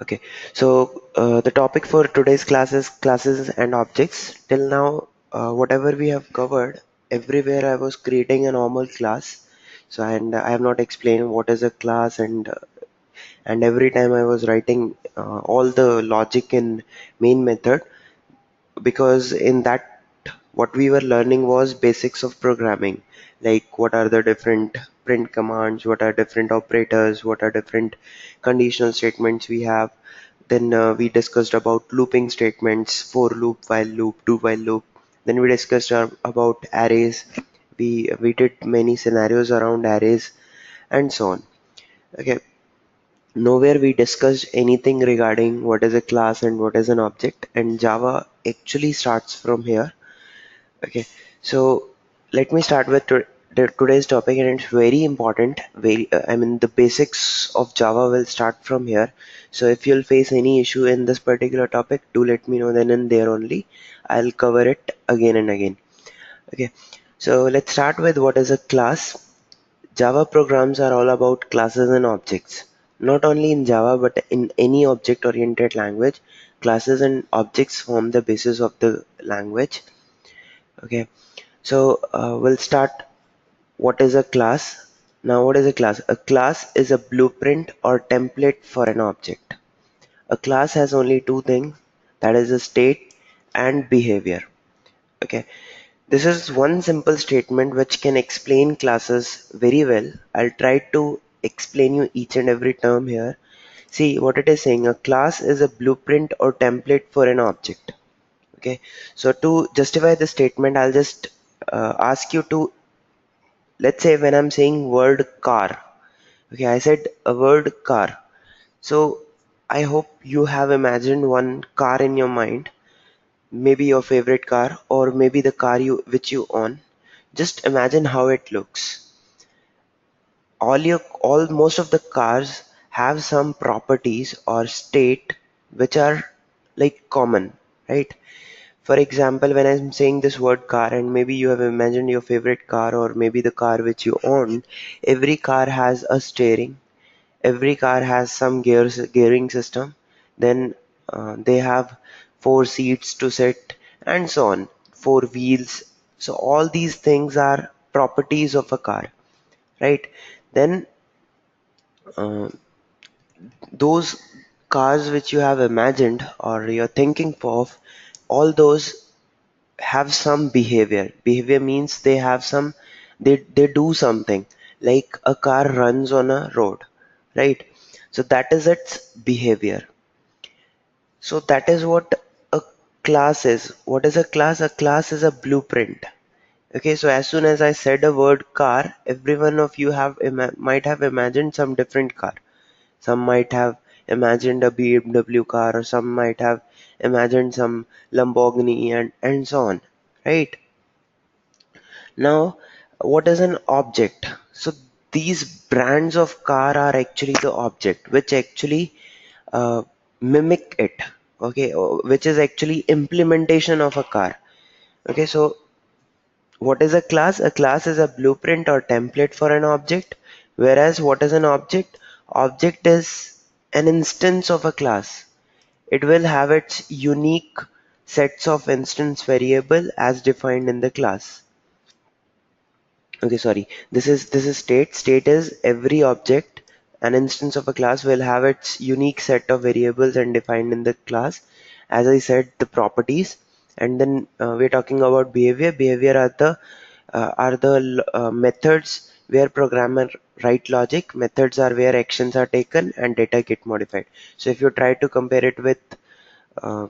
Okay, so the topic for today's class is classes and objects. Till now, whatever we have covered, everywhere I was creating a normal class. So, and I have not explained what is a class, and every time I was writing all the logic in main method, because in that what we were learning was basics of programming, like what are the different print commands, what are different operators, what are different conditional statements we have. Then we discussed about looping statements, for loop, while loop, do while loop. Then we discussed about arrays. We did many scenarios around arrays and so on. Okay, nowhere we discussed anything regarding what is a class and what is an object, and Java actually starts from here. Okay, so let me start with today's topic, and it's very important. I mean, the basics of Java will start from here. So if you'll face any issue in this particular topic, do let me know. Then and there only, I'll cover it again and again. Okay, so let's start with what is a class. Java programs are all about classes and objects. Not only in Java, but in any object-oriented language, classes and objects form the basis of the language. Okay, so we'll start. What is a class? Now, what is a class? A class is a blueprint or template for an object. A class has only two things, that is a state and behavior. Okay, this is one simple statement which can explain classes very well. I'll try to explain you each and every term here. See what it is saying. A class is a blueprint or template for an object. Okay, so to justify the statement, I'll just ask you to, let's say when I'm saying word car. Okay, I said a word car. So I hope you have imagined one car in your mind, maybe your favorite car or maybe the car which you own. Just imagine how it looks. All most of the cars have some properties or state which are like common, right? For example, when I'm saying this word car, and maybe you have imagined your favorite car or maybe the car which you own, every car has a steering, every car has some gearing system, then they have four seats to sit and so on, four wheels. So all these things are properties of a car, right? Then uh, those cars which you have imagined or you're thinking of, all those have some behavior. Behavior means they have some, they do something, like a car runs on a road, right? So that is its behavior. So that is what a class is. What is a class? A class is a blueprint. Okay, so as soon as I said a word car, every one of you might have imagined some different car. Some might have imagined a BMW car, or some might have imagined some Lamborghini and so on, right? Now, what is an object? So these brands of car are actually the object, which actually uh, mimic it. Okay, which is actually implementation of a car. Okay, so what is a class? A class is a blueprint or template for an object, whereas what is an object? Object is an instance of a class. It will have its unique sets of instance variable as defined in the class. Okay, sorry. This is state. State is every object, an instance of a class will have its unique set of variables and defined in the class. As I said, the properties, and then we're talking about behavior. Behavior are the methods where programmer write logic. Methods are where actions are taken and data get modified. So if you try to compare it with uh,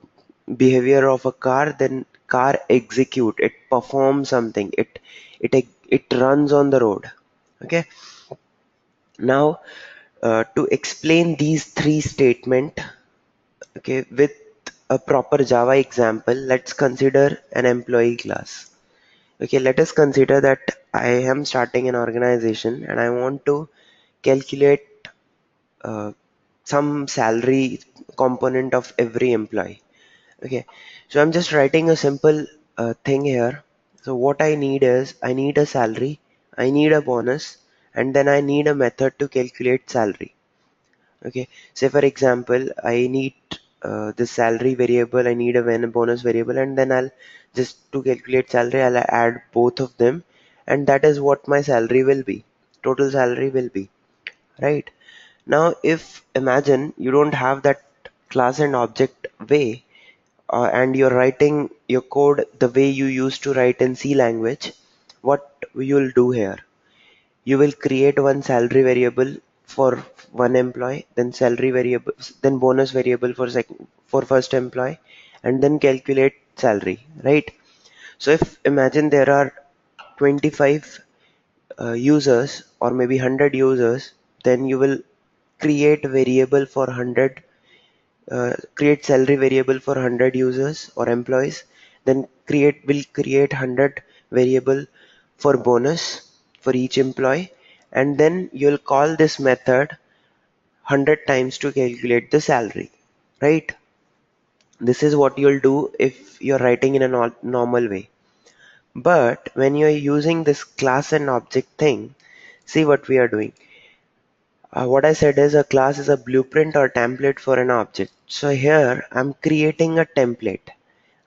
behavior of a car, then car execute, it performs something, it runs on the road. Okay, now to explain these three statement, okay, with a proper Java example, let's consider an employee class. Okay, let us consider that I am starting an organization and I want to calculate uh, some salary component of every employee. Okay, so I'm just writing a simple thing here. So what I need is I need a salary, I need a bonus, and then I need a method to calculate salary. Okay, say for example, I need the salary variable, I need a bonus variable, and then I'll just to calculate salary, I'll add both of them, and that is what my salary will be. Total salary will be, right? Now, if imagine you don't have that class and object way, and you're writing your code the way you used to write in C language, what you'll do here? You will create one salary variable for one employee, then salary variable, then bonus variable for second, for first employee, and then calculate salary, right? So if imagine there are 25 users or maybe 100 users, then you will create variable for 100, create salary variable for 100 users or employees, then create 100 variable for bonus for each employee, and then you'll call this method 100 times to calculate the salary, right? This is what you'll do if you're writing in a normal way. But when you're using this class and object thing, see what we are doing. What I said is a class is a blueprint or template for an object. So here I'm creating a template.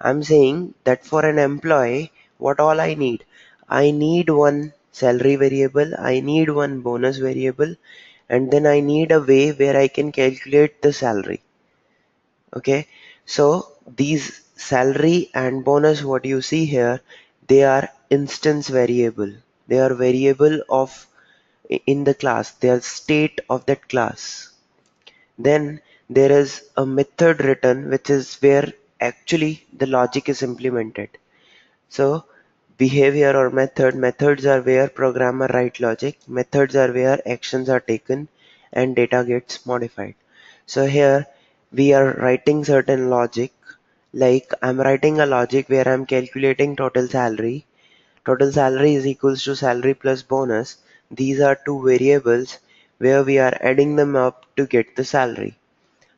I'm saying that for an employee, what all I need? I need one salary variable, I need one bonus variable, and then I need a way where I can calculate the salary. Okay, so these salary and bonus, what you see here, they are instance variable. They are variable of in the class. They are state of that class. Then there is a method written, which is where actually the logic is implemented. So behavior or methods are where programmer write logic. Methods are where actions are taken and data gets modified. So here we are writing certain logic, like I'm writing a logic where I'm calculating total salary. Total salary is equals to salary plus bonus. These are two variables where we are adding them up to get the salary.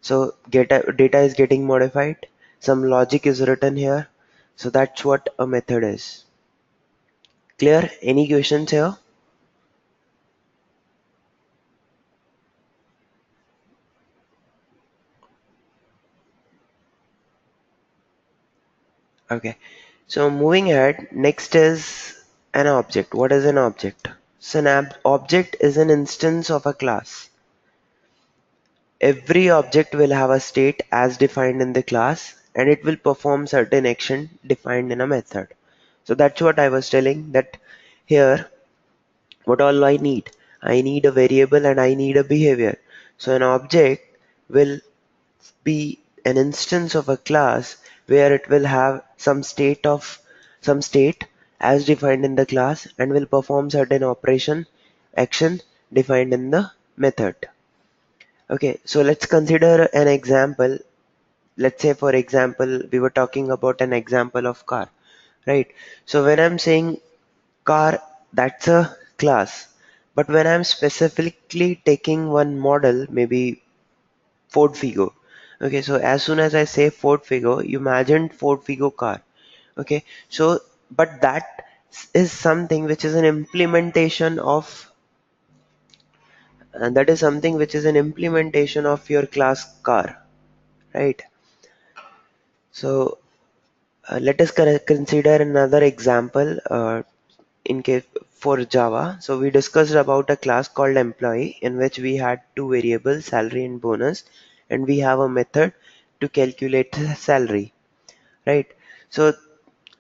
So data is getting modified. Some logic is written here. So that's what a method is. Clear? Any questions here? Okay. So moving ahead, next is an object. What is an object? So an object is an instance of a class. Every object will have a state as defined in the class, and it will perform certain action defined in a method. So that's what I was telling, that here what all I need? I need a variable and I need a behavior. So an object will be an instance of a class where it will have some state as defined in the class and will perform certain action defined in the method. Okay, so let's consider an example. Let's say for example we were talking about an example of car, right? So when I'm saying car, that's a class, but when I'm specifically taking one model, maybe Ford Figo. Okay, so as soon as I say Ford Figo, you imagine Ford Figo car. Okay, so but that is something which is an implementation of, and that is something which is an implementation of your class car, right? So let us consider another example in case for Java. So we discussed about a class called employee in which we had two variables, salary and bonus, and we have a method to calculate the salary, right? So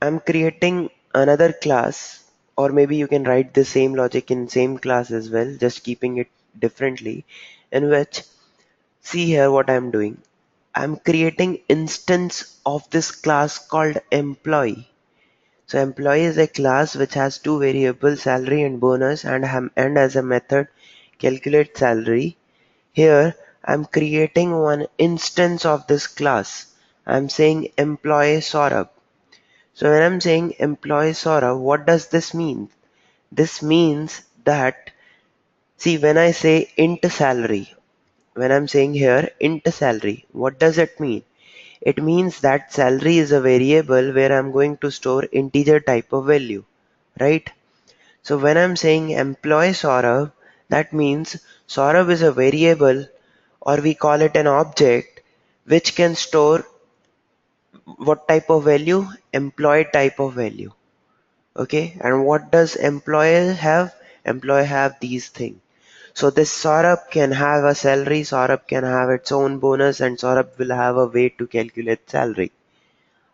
I'm creating another class, or maybe you can write the same logic in same class as well, just keeping it differently, in which see here what I'm doing. I'm creating instance of this class called employee. So employee is a class which has two variables, salary and bonus, and as a method calculate salary. Here I'm creating one instance of this class. I'm saying employee Saurabh. So when I'm saying employee Saurabh, what does this mean? This means that, see, when I say int salary, when I'm saying here int salary, what does it mean? It means that salary is a variable where I'm going to store integer type of value, right? So when I'm saying employee Saurabh, that means Saurabh is a variable or we call it an object which can store what type of value? Employee type of value. Okay, and what does employer have? Employee have these things. So this Saurabh can have a salary, Saurabh can have its own bonus, and Saurabh will have a way to calculate salary.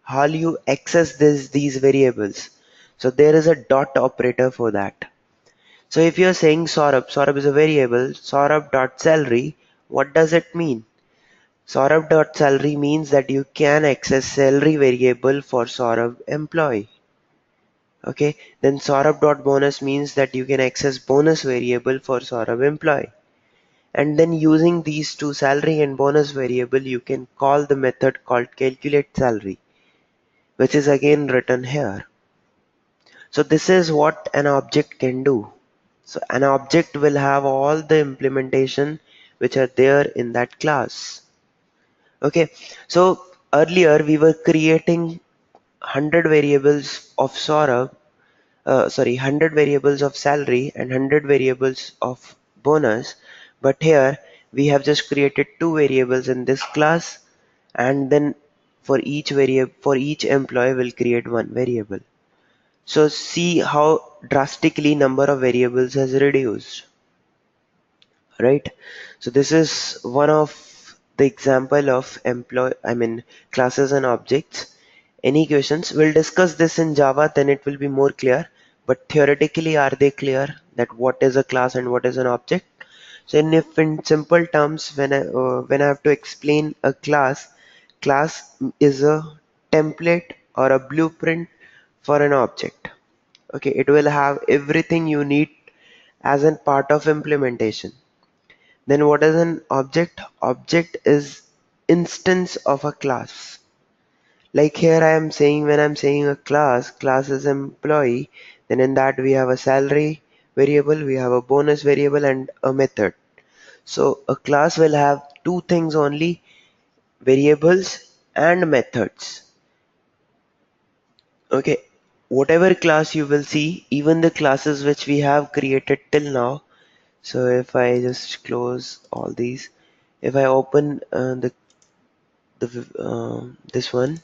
How you access these variables? So there is a dot operator for that. So if you're saying Saurabh, Saurabh is a variable, Saurabh dot salary, what does it mean? Saurabh dot salary means that you can access salary variable for Saurabh employee. Okay, then Saurabh dot bonus means that you can access bonus variable for Saurabh employee. And then using these two, salary and bonus variable, you can call the method called calculate salary, which is again written here. So this is what an object can do. So an object will have all the implementation which are there in that class. Okay, so earlier we were creating 100 variables of Saurabh, 100 variables of salary and 100 variables of bonus, but here we have just created two variables in this class, and then for each variable, for each employee will create one variable. So see how drastically number of variables has reduced, right? So this is one of the example of classes and objects. Any questions? We'll discuss this in Java, then it will be more clear. But theoretically, are they clear that what is a class and what is an object? So if in simple terms, when I have to explain a class, class is a template or a blueprint for an object. Okay, it will have everything you need as a part of implementation. Then what is an object? Object is instance of a class. Like here I am saying, when I'm saying a class, class is employee, then in that we have a salary variable, we have a bonus variable and a method. So a class will have two things only, variables and methods. Okay, whatever class you will see, even the classes which we have created till now. So if I just close all these, if I open this one,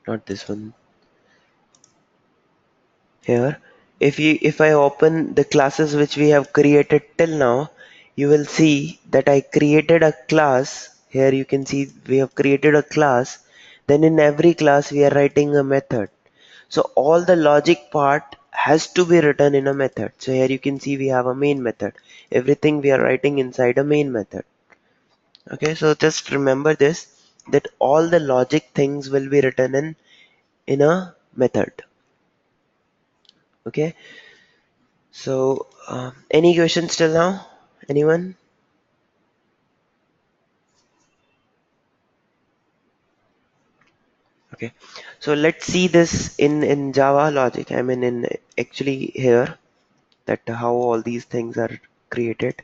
not this one, here, if I open the classes which we have created till now, you will see that I created a class. Here you can see we have created a class. Then in every class we are writing a method. So all the logic part has to be written in a method. So here you can see we have a main method. Everything we are writing inside a main method. Okay, so just remember this, that all the logic things will be written in a method. Okay, so any questions till now? Anyone? Okay, so let's see this in Java logic. I mean, in actually here, that how all these things are created.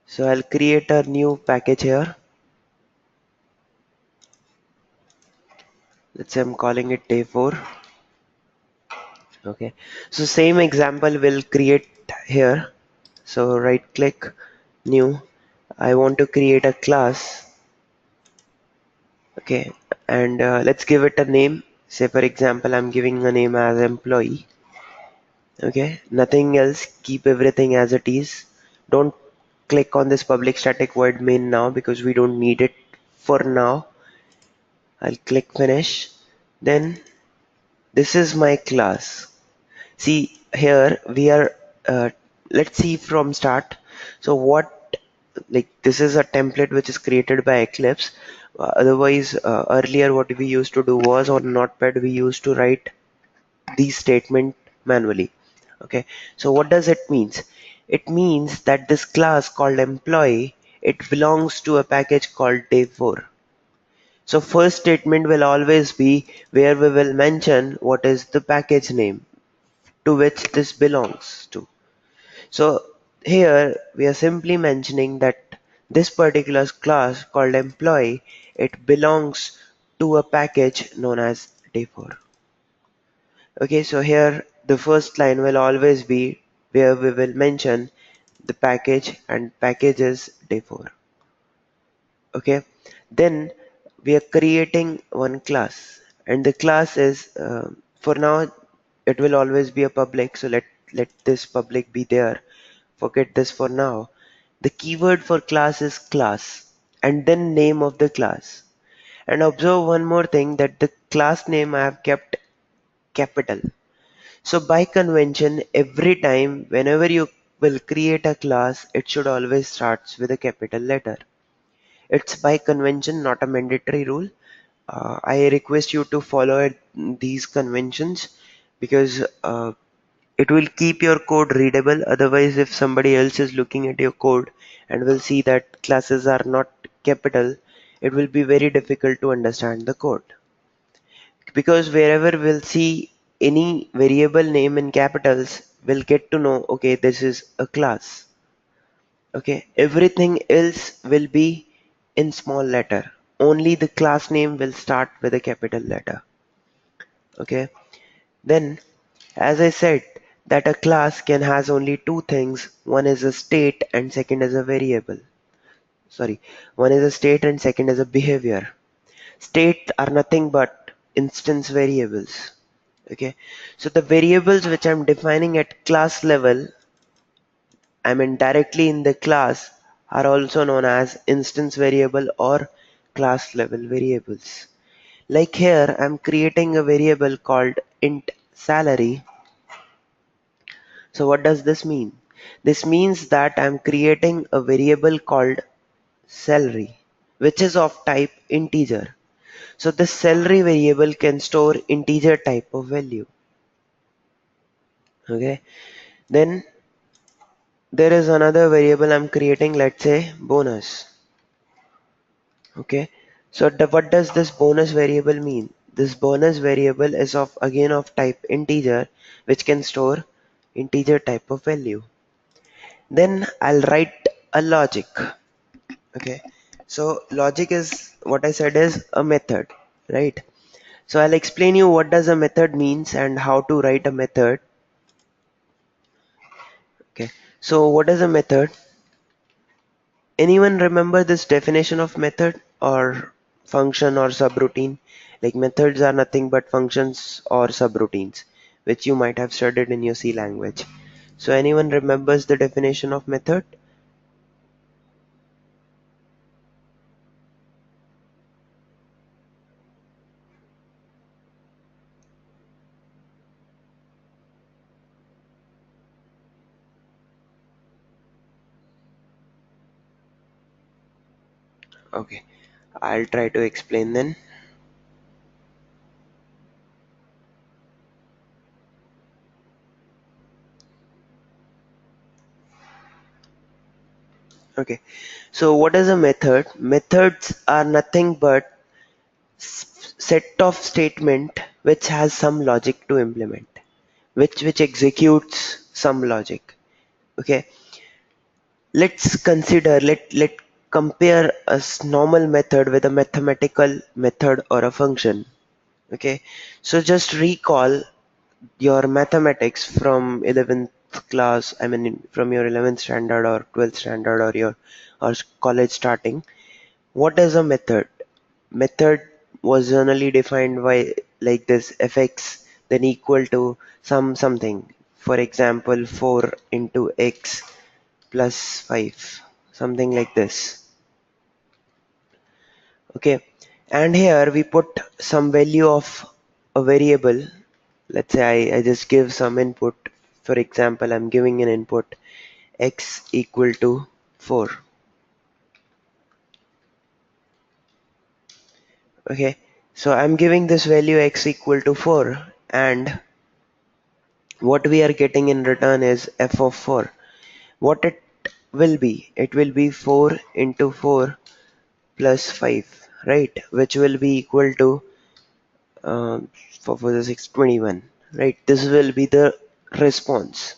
So I'll create a new package here. Let's say I'm calling it day 4. Okay, so same example will create here. So right click, new. I want to create a class. Okay, and let's give it a name. Say for example, I'm giving a name as employee. Okay, nothing else. Keep everything as it is. Don't click on this public static void main now because we don't need it for now. I'll click finish. Then this is my class. See here we are, let's see from start. So what, like this is a template which is created by Eclipse. Otherwise, earlier what we used to do was on Notepad we used to write these statement manually. Okay, so what does it means? It means that this class called employee, it belongs to a package called day4. So first statement will always be where we will mention what is the package name to which this belongs to. So here we are simply mentioning that this particular class called employee, it belongs to a package known as day4. Okay, so here the first line will always be where we will mention the package, and package is day4. Okay, then we are creating one class, and the class is for now it will always be a public, so let this public be there. Forget this for now. The keyword for class is class, and then name of the class. And observe one more thing, that the class name I have kept capital. So by convention, every time whenever you will create a class, it should always starts with a capital letter. It's by convention, not a mandatory rule. I request you to follow these conventions, because it will keep your code readable. Otherwise, if somebody else is looking at your code and will see that classes are not capital, it will be very difficult to understand the code. Because wherever we'll see any variable name in capitals, we'll get to know, okay, this is a class. Okay, everything else will be in small letter. Only the class name will start with a capital letter. Okay, then as I said, that a class can has only two things. One is a state and second is a variable. Sorry, one is a state and second is a behavior. State are nothing but instance variables. Okay, so the variables which I'm defining at class level, I mean directly in the class, are also known as instance variable or class level variables. Like here, I'm creating a variable called int salary. So what does this mean? This means that I'm creating a variable called salary, which is of type integer. So the salary variable can store integer type of value. Okay. Then there is another variable I'm creating, let's say bonus. Okay. So what does this bonus variable mean? This bonus variable is of again of type integer, which can store integer type of value. Then I'll write a logic. Okay. So logic is what I said is a method, right? So I'll explain you what does a method means and how to write a method. Okay. So what is a method? Anyone remember this definition of method or function or subroutine? Like methods are nothing but functions or subroutines, which you might have studied in your C language. So anyone remembers the definition of method? Okay, I'll try to explain then. Okay, so what is a method? Methods are nothing but set of statement which has some logic to implement, which executes some logic. Okay, let's consider, let compare a normal method with a mathematical method or a function. Okay, so just recall your mathematics from 11th class, I mean from your 11th standard or 12th standard or your or college starting. What is a method? Method was generally defined by like this: fx then equal to something. For example, 4 into x plus 5, something like this. Okay, and here we put some value of a variable. Let's say I just give some input. For example, I'm giving an input x equal to 4. Okay, so I'm giving this value x equal to 4, and what we are getting in return is f of 4. What it will be? It will be 4 into 4 plus 5, right? Which will be equal to 4 4 6 21, right? This will be the response,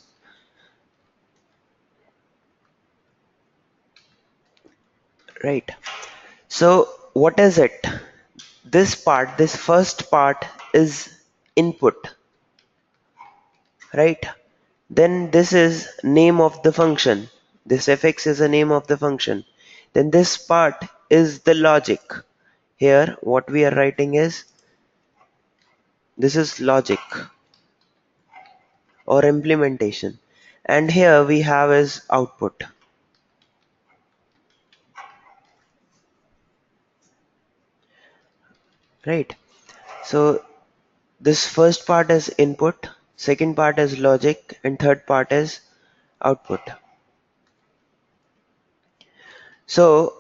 right? So what is it? This part, this first part is input, right? Then this is name of the function. This fx is a name of the function. Then this part is the logic. Here what we are writing is, this is logic or implementation. And here we have is output. Right? So this first part is input, second part is logic, and third part is output. So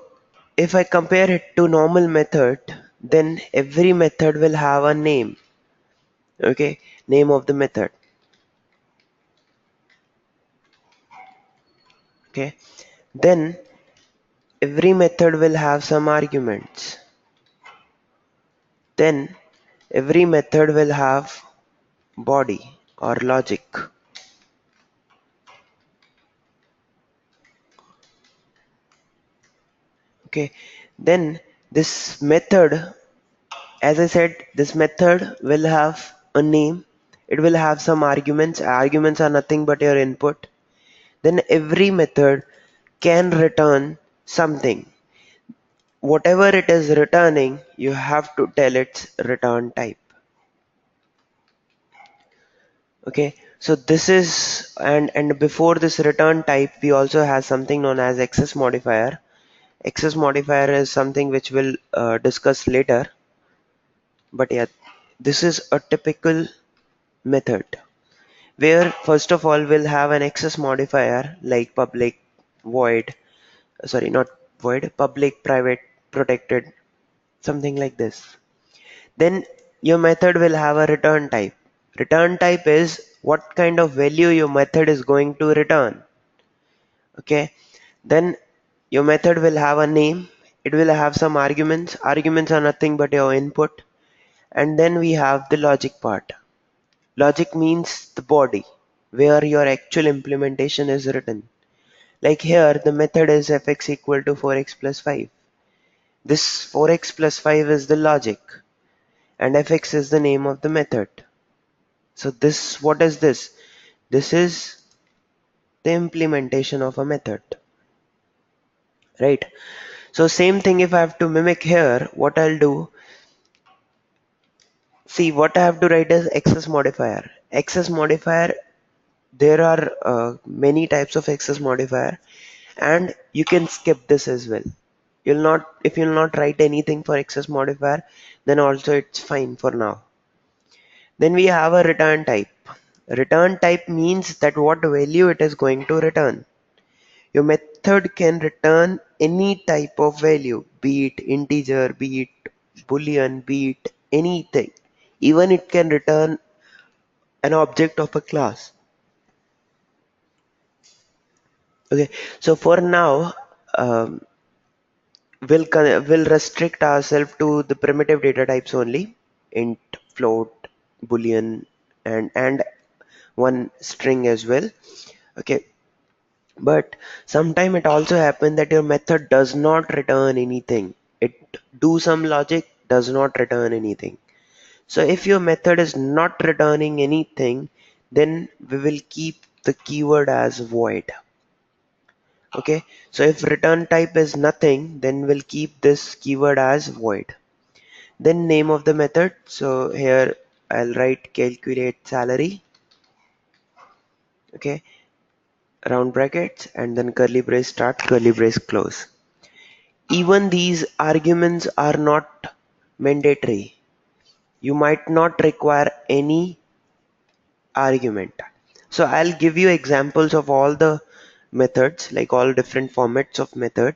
if I compare it to normal method, then every method will have a name. Okay, name of the method. Okay, then every method will have some arguments. Then every method will have body or logic. Okay, then this method, as I said, this method will have a name. It will have some arguments. Arguments are nothing but your input. Then every method can return something. Whatever it is returning, you have to tell its return type. Okay, so this is, and before this return type, we also have something known as access modifier. Access modifier is something which we'll discuss later. But yeah, this is a typical method where first of all we'll have an access modifier like public, void, sorry, not void, public, private, protected, something like this. Then your method will have a return type. Return type is what kind of value your method is going to return. Okay, then your method will have a name. It will have some arguments. Arguments are nothing but your input. And then we have the logic part. Logic means the body where your actual implementation is written. Like here, the method is fx equal to 4x plus 5. This 4x plus 5 is the logic, and fx is the name of the method. So this, what is this? This is the implementation of a method, right? So same thing if I have to mimic here, what I'll do, see what I have to write is access modifier. Access modifier, there are many types of access modifier, and you can skip this as well. You'll not, if you'll not write anything for access modifier, then also it's fine for now. Then we have a return type. Return type means that what value it is going to return. Your method can return any type of value, be it integer, be it boolean, be it anything. Even it can return an object of a class. Okay, so for now, um, we'll restrict ourselves to the primitive data types only: int, float, boolean, and one string as well. Okay, but sometime it also happens that your method does not return anything. It do some logic, does not return anything. So if your method is not returning anything, then we will keep the keyword as void. Okay, so if return type is nothing, then we'll keep this keyword as void. Then name of the method. So here I'll write calculate salary. Okay, round brackets and then curly brace start, curly brace close. Even these arguments are not mandatory. You might not require any argument. So I'll give you examples of all the methods, like all different formats of method.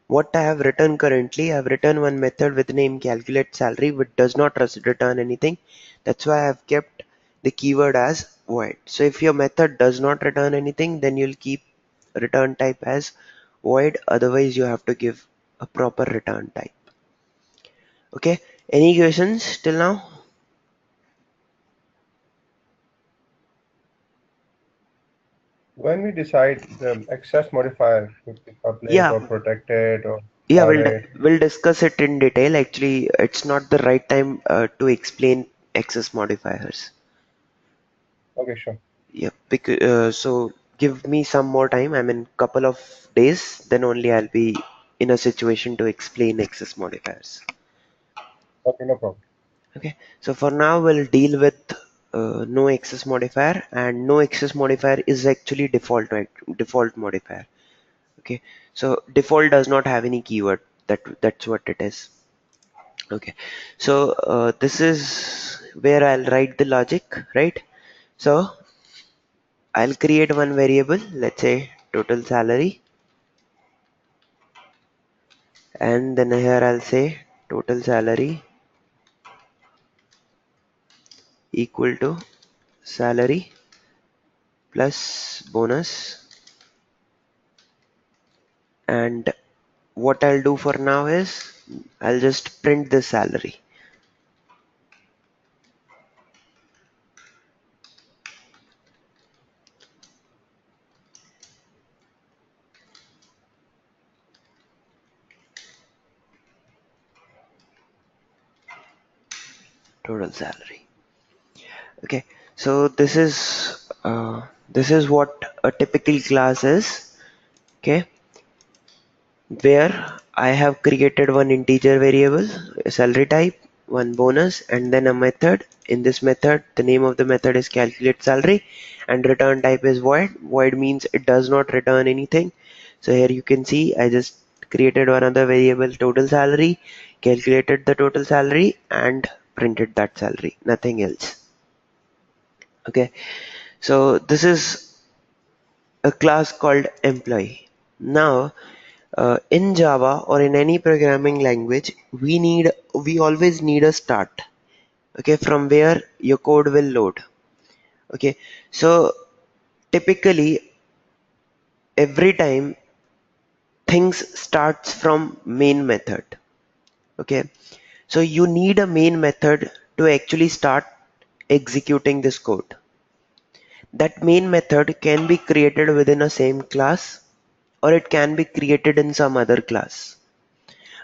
What I have written currently, I have written one method with name calculate salary which does not return anything. That's why I have kept the keyword as void. So if your method does not return anything, then you'll keep return type as void. Otherwise you have to give a proper return type. Okay, any questions till now? When we decide the access modifier could be public Yeah, or protected or yeah, private. we'll discuss it in detail. Actually, it's not the right time to explain access modifiers. Okay, sure. Yeah, because, so give me some more time. I mean, couple of days, then only I'll be in a situation to explain access modifiers. Okay, no problem. Okay, so for now we'll deal with no access modifier, and no access modifier is actually default modifier. Okay, so default does not have any keyword. That's what it is. Okay, so this is where I'll write the logic, right? So I'll create one variable, let's say total salary, and then here I'll say total salary equal to salary plus bonus. And what I'll do for now is I'll just print the salary. Total salary. Okay, so this is what a typical class is. Okay, where I have created one integer variable, a salary type, one bonus, and then a method. In this method, the name of the method is calculate salary, and return type is void. Void means it does not return anything. So here you can see I just created one other variable, total salary, calculated the total salary, and printed that salary, nothing else. Okay, so this is a class called employee. Now in Java or in any programming language, we always need a start. Okay, from where your code will load. Okay, so typically every time things starts from main method. Okay, so you need a main method to actually start executing this code. That main method can be created within a same class, or it can be created in some other class.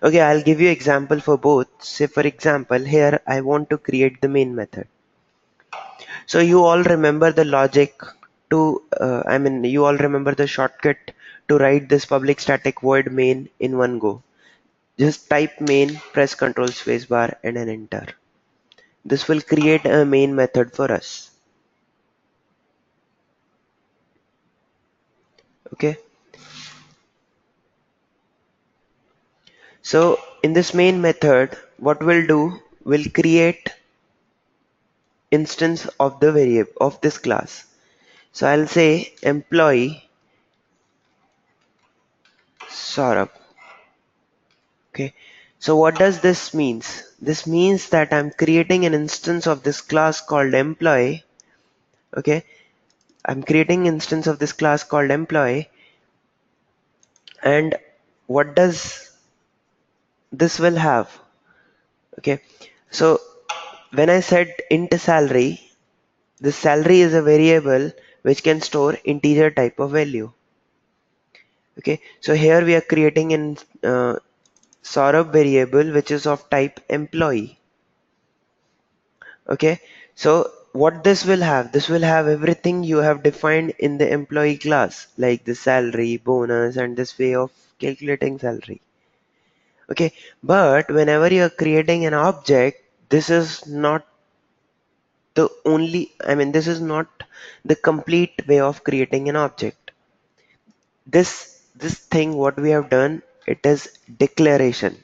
Okay, I'll give you example for both. Say for example, here I want to create the main method. So you all remember the logic to, you all remember the shortcut to write this public static void main in one go. Just type main, press Ctrl spacebar and an enter. This will create a main method for us. Okay. So in this main method, what we'll do, we'll create instance of the variable of this class. So I'll say employee Saurabh. Okay. So what does this means? This means that I'm creating an instance of this class called employee. Okay. I'm creating instance of this class called employee. And what does this will have? Okay. So when I said int salary, the salary is a variable which can store integer type of value. Okay. So here we are creating an Saurabh variable which is of type employee. Okay, so what this will have everything you have defined in the employee class, like the salary, bonus, and this way of calculating salary. Okay, but whenever you're creating an object, this is not the only, this is not the complete way of creating an object. This thing what we have done, it is declaration.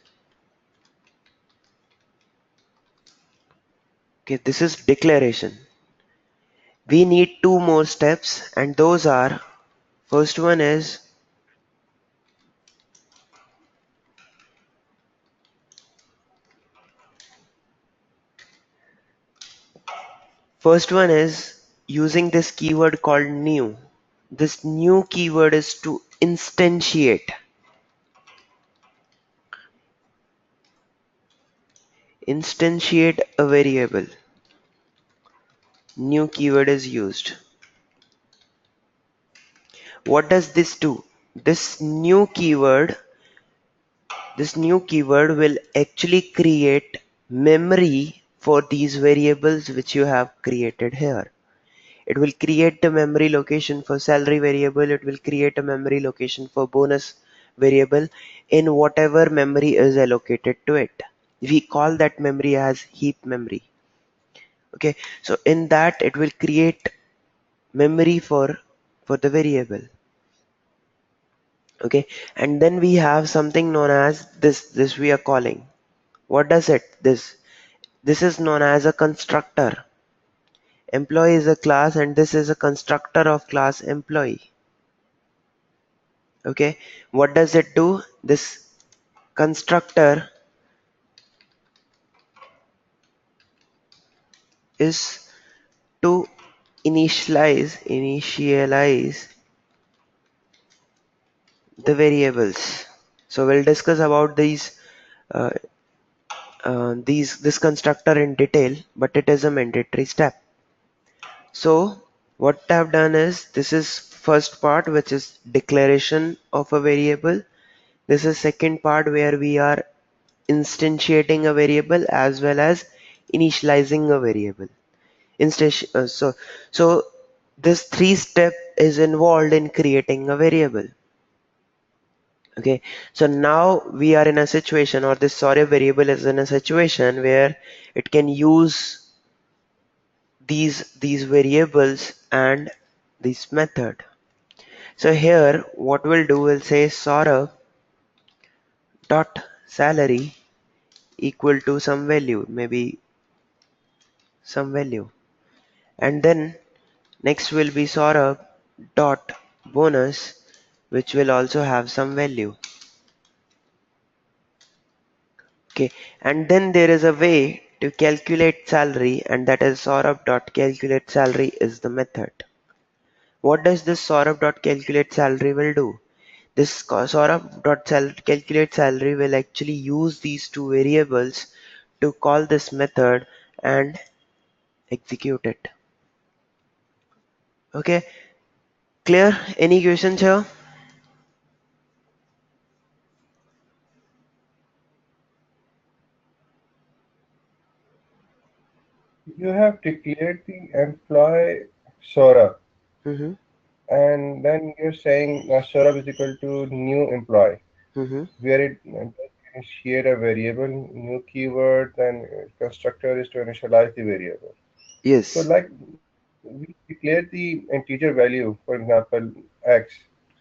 Okay, this is declaration. We need two more steps, and those are, first one is First one is using this keyword called new. This new keyword is to instantiate a variable. New keyword is used. What does this do? This new keyword, this new keyword will actually create memory for these variables which you have created here. It will create the memory location for salary variable. It will create a memory location for bonus variable in whatever memory is allocated to it. We call that memory as heap memory. Okay, so in that it will create memory for the variable. Okay, and then we have something known as this we are calling. What does it? This is known as a constructor. Employee is a class and this is a constructor of class employee. Okay, what does it do? This constructor is to initialize the variables. So we'll discuss about uh, this constructor in detail, but it is a mandatory step. So what I've done is, this is first part, which is declaration of a variable. This is second part where we are instantiating a variable as well as initializing a variable. So this three step is involved in creating a variable. Okay, so now we are in a situation, or this sorry variable is in a situation where it can use these variables and this method. So here what we'll do, we'll say Saurabh dot salary equal to some value, maybe some value, and then next will be Saurabh dot bonus, which will also have some value. Okay, and then there is a way to calculate salary, and that is Saurabh dot calculate salary is the method. What does this Saurabh dot calculate salary will do? This Saurabh dot calculate salary will actually use these two variables to call this method and execute it. Okay, clear? Any questions here? You have declared the employee Saurabh, Mm-hmm. and then you're saying Saurabh is equal to new employee, Mm-hmm. where it initiate a variable, new keyword, then constructor is to initialize the variable. So Yes. like we declare the integer value, for example, x,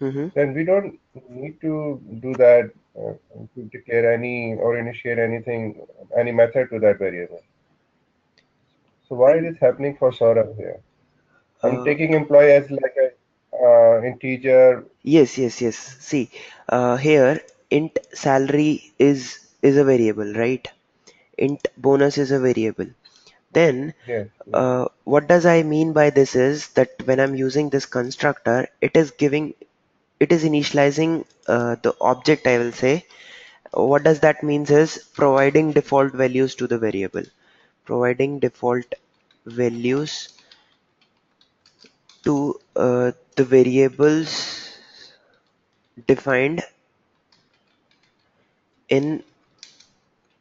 Mm-hmm. then we don't need to do that to declare any or initiate anything, any method to that variable. So why it is happening for Saurabh here? I'm Uh, taking employee as like a integer. yes, yes, yes. See, here int salary is a variable, right? Int bonus is a variable. Then Yes, yes, what does I mean by this is that when I'm using this constructor, it is initializing the object, I will say. What does that means is providing default values to the variable. Providing default values to the variables defined in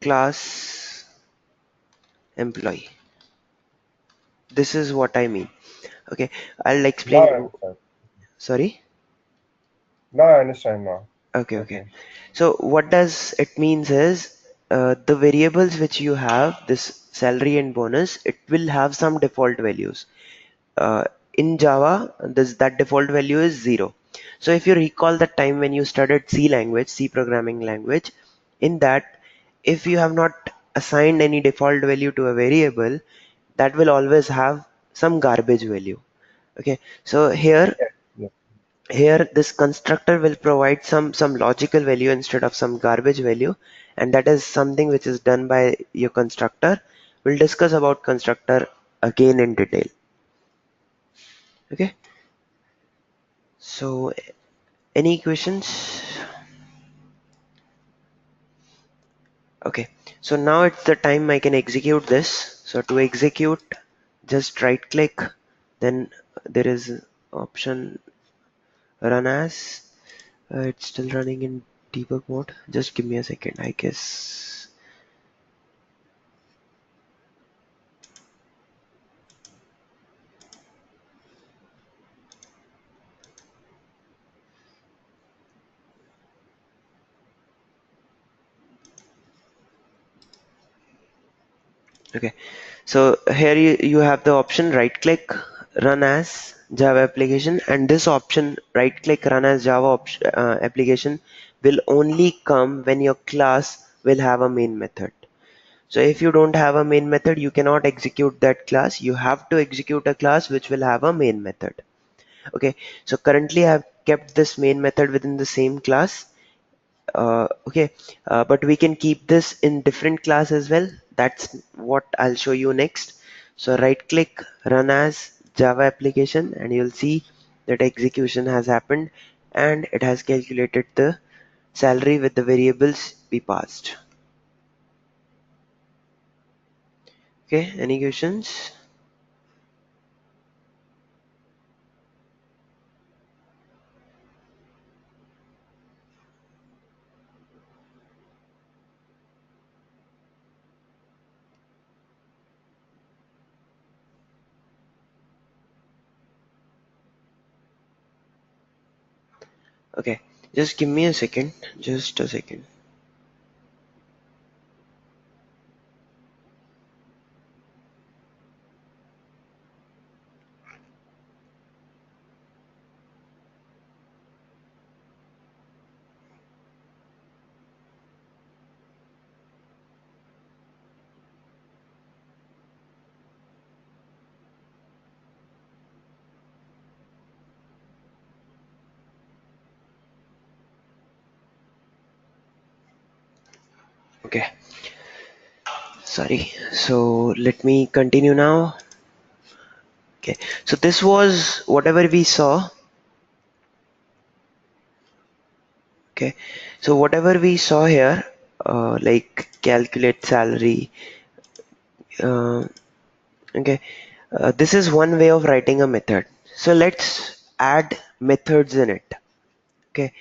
class employee. This is what I mean. Okay, I'll now explain I you. understand. Sorry. Now I understand now. Okay, okay. Okay. So what does it means is the variables which you have, this salary and bonus, it will have some default values. Uh, in Java, that default value is 0. So if you recall the time when you studied C language, C programming language, in that, if you have not assigned any default value to a variable, that will always have some garbage value. Okay, so Yes, yes. here this constructor will provide some logical value instead of some garbage value, and that is something which is done by your constructor. We'll discuss about constructor again in detail. Okay, so any questions? Okay, so now it's the time I can execute this. So to execute, just right click, then there is option run as. It's still running in debug mode. Just give me a second, I guess. Okay, so here you have the option right click, run as Java application, and this option right click, run as Java application will only come when your class will have a main method. So if you don't have a main method, you cannot execute that class. You have to execute a class which will have a main method. Okay, so currently I've kept this main method within the same class. Okay, but we can keep this in different class as well. That's what I'll show you next. So right click, run as Java application, and you'll see that execution has happened and it has calculated the salary with the variables we passed. Okay, any questions? Okay, just give me a second, just a second. Okay, sorry. So let me continue now. Okay, so this was whatever we saw. Okay, so whatever we saw here, like calculate salary. Uh, okay, this is one way of writing a method. So let's add methods in it. Okay,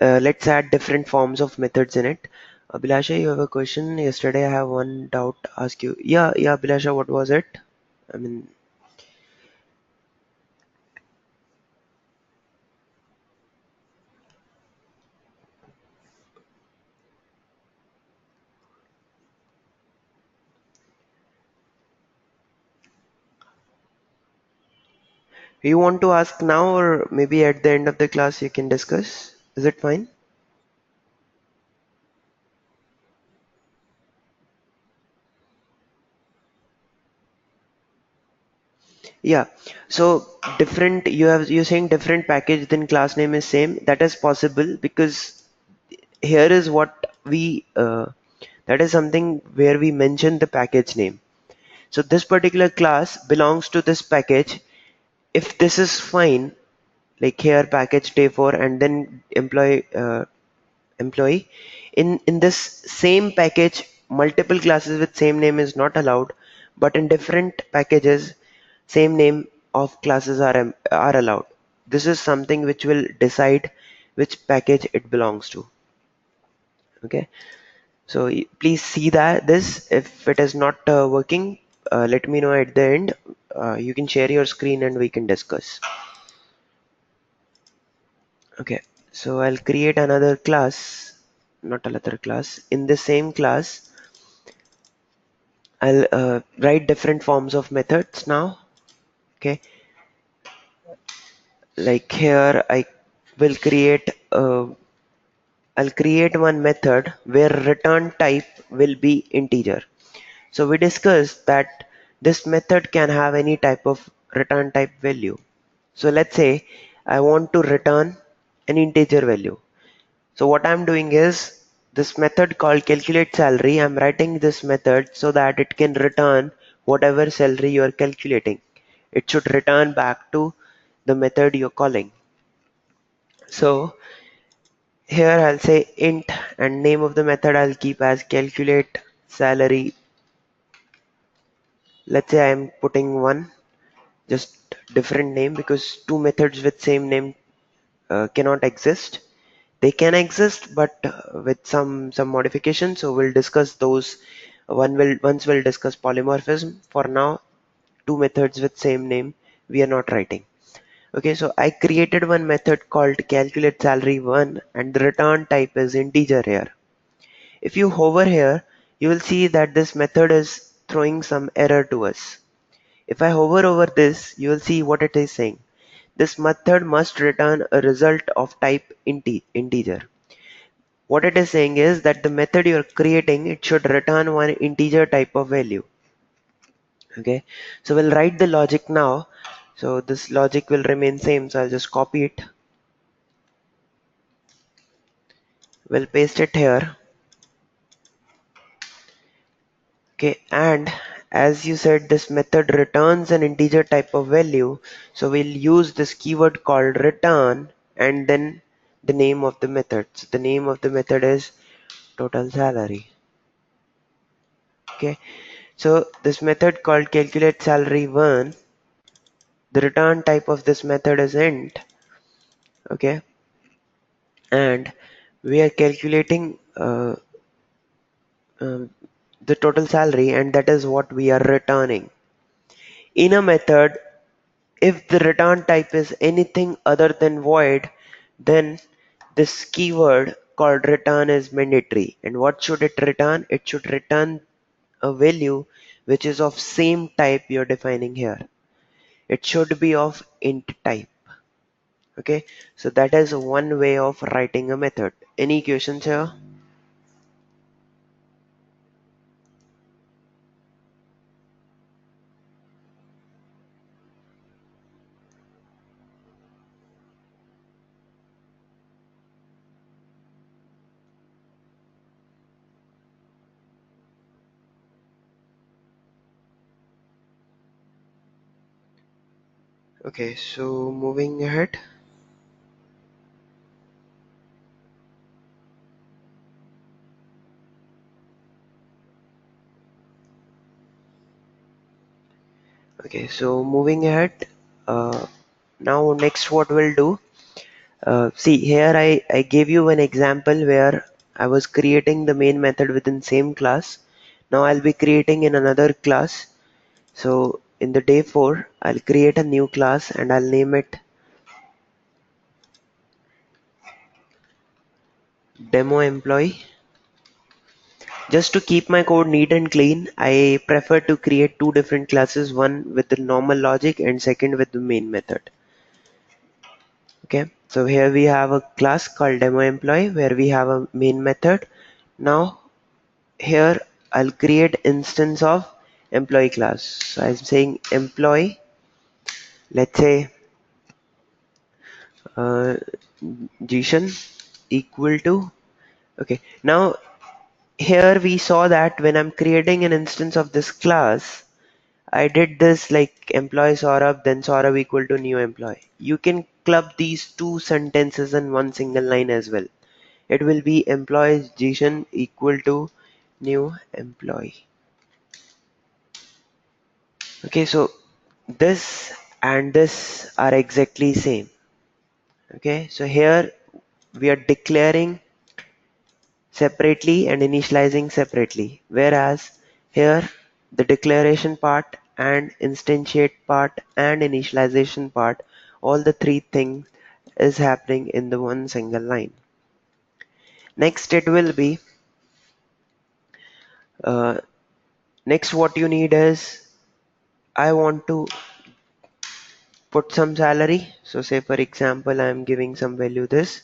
let's add different forms of methods in it. Abhilasha, you have a question. Yesterday I have one doubt to ask you. Yeah, Abhilasha, what was it? I mean, you want to ask now or maybe at the end of the class you can discuss? Is it fine? Yeah. So different, you're saying different package then class name is same. That is possible because here is what we that is something where we mention the package name. So this particular class belongs to this package. If this is fine, like here package day 4 and then employee, in this same package multiple classes with same name is not allowed, but in different packages same name of classes are allowed. This is something which will decide which package it belongs to. Okay, so please see that this, if it is not working, let me know at the end. You can share your screen and we can discuss. Okay, so I'll create another class, not another class. In the same class, I'll write different forms of methods now. Okay, like here will create I'll create one method where return type will be integer. So we discussed that this method can have any type of return type value. So let's say I want to return an integer value. So what I'm doing is this method called calculate salary. I'm writing this method so that it can return whatever salary you are calculating. It should return back to the method you're calling. So here I'll say int and name of the method I'll keep as calculate salary. Let's say I'm putting one, just different name because two methods with same name cannot exist. They can exist, but with some modification. So we'll discuss those. Once we'll discuss polymorphism. For now, two methods with same name we are not writing. Okay, so I created one method called calculate salary one, and the return type is integer here. If you hover here, you will see that this method is throwing some error to us. If I hover over this, you will see what it is saying. This method must return a result of type integer. What it is saying is that the method you are creating, it should return one integer type of value. Okay, so we'll write the logic now. So this logic will remain same. So I'll just copy it. We'll paste it here. Okay, and as you said, this method returns an integer type of value. So we'll use this keyword called return and then the name of the method. So the name of the method is total salary. Okay, so this method called calculate salary 1, the return type of this method is int. Okay, and we are calculating um, the total salary, and that is what we are returning. In a method, if the return type is anything other than void, then this keyword called return is mandatory. And what should it return? It should return a value which is of same type you're defining here. It should be of int type. Okay, so that is one way of writing a method. Any questions here? Okay, so moving ahead. Okay, so moving ahead. Uh, Now next what we'll do. See here I gave you an example where I was creating the main method within same class. Now I'll be creating in another class. So in the day 4, I'll create a new class and I'll name it demo employee. Just to keep my code neat and clean, I prefer to create two different classes, one with the normal logic and second with the main method. Okay, so here we have a class called demo employee where we have a main method. Now here I'll create instance of employee class. So I'm saying employee, let's say uh, Jishan equal to, okay. Now here we saw that when I'm creating an instance of this class, I did this like employee Saurabh, then Saurabh equal to new employee. You can club these two sentences in one single line as well. It will be employee Jishan equal to new employee. Okay, so this and this are exactly same. Okay, so here we are declaring separately and initializing separately, whereas here the declaration part and instantiate part and initialization part, all the three things is happening in the one single line. Next it will be uh, next what you need is I want to put some salary. So say for example I'm giving some value this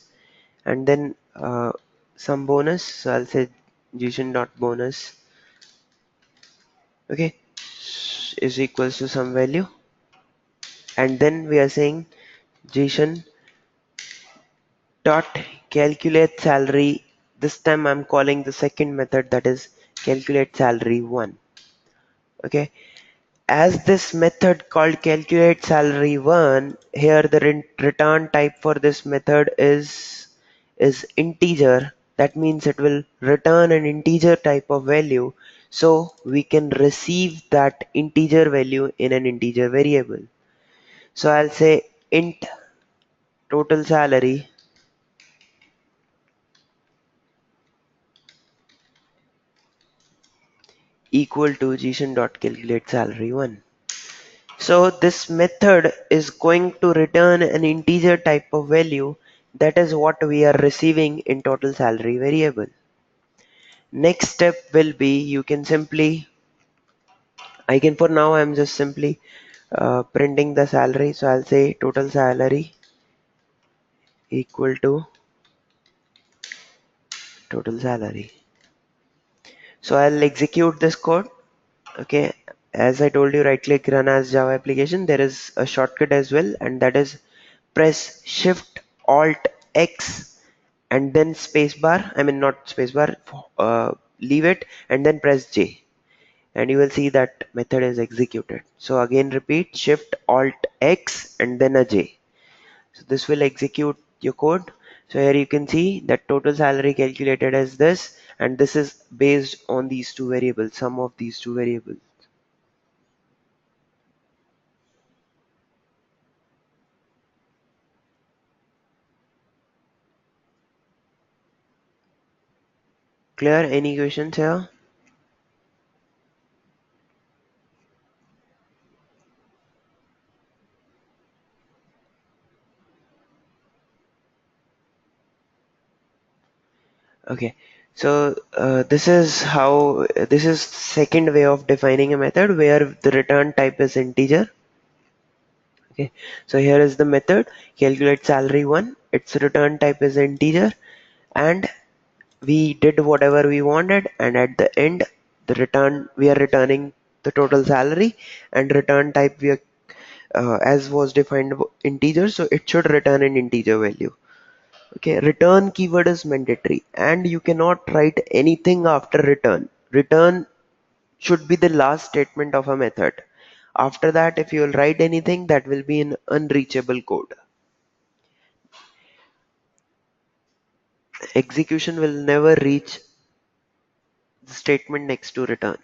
and then some bonus. So I'll say Jishan dot bonus, okay, is equals to some value, and then we are saying Jishan dot calculate salary. This time I'm calling the second method, that is calculate salary 1. Okay, as this method called calculate salary 1, here the return type for this method is integer. That means it will return an integer type of value, so we can receive that integer value in an integer variable. So I'll say int total salary equal to json.calculate salary 1. So this method is going to return an integer type of value. That is what we are receiving in total salary variable. Next step will be you can simply I can, for now I'm just simply printing the salary, so I'll say total salary equal to total salary. So I'll execute this code. Okay, as I told you, right click run as Java application. There is a shortcut as well, and that is press Shift Alt X and then spacebar. I mean not spacebar. Leave it and then press J, and you will see that method is executed. So again repeat Shift Alt X and then a J. So this will execute your code. So here you can see that total salary calculated as this, and this is based on these two variables, sum of these two variables. Clear? Any questions here? Okay. So this is second way of defining a method where the return type is integer. Okay. So here is the method calculate salary one. Its return type is integer, and we did whatever we wanted, and at the end the return we are returning the total salary, and return type we are as was defined integer, so it should return an integer value. Okay, return keyword is mandatory and you cannot write anything after return. Return should be the last statement of a method. After that, if you will write anything, that will be an unreachable code. Execution will never reach the statement next to return.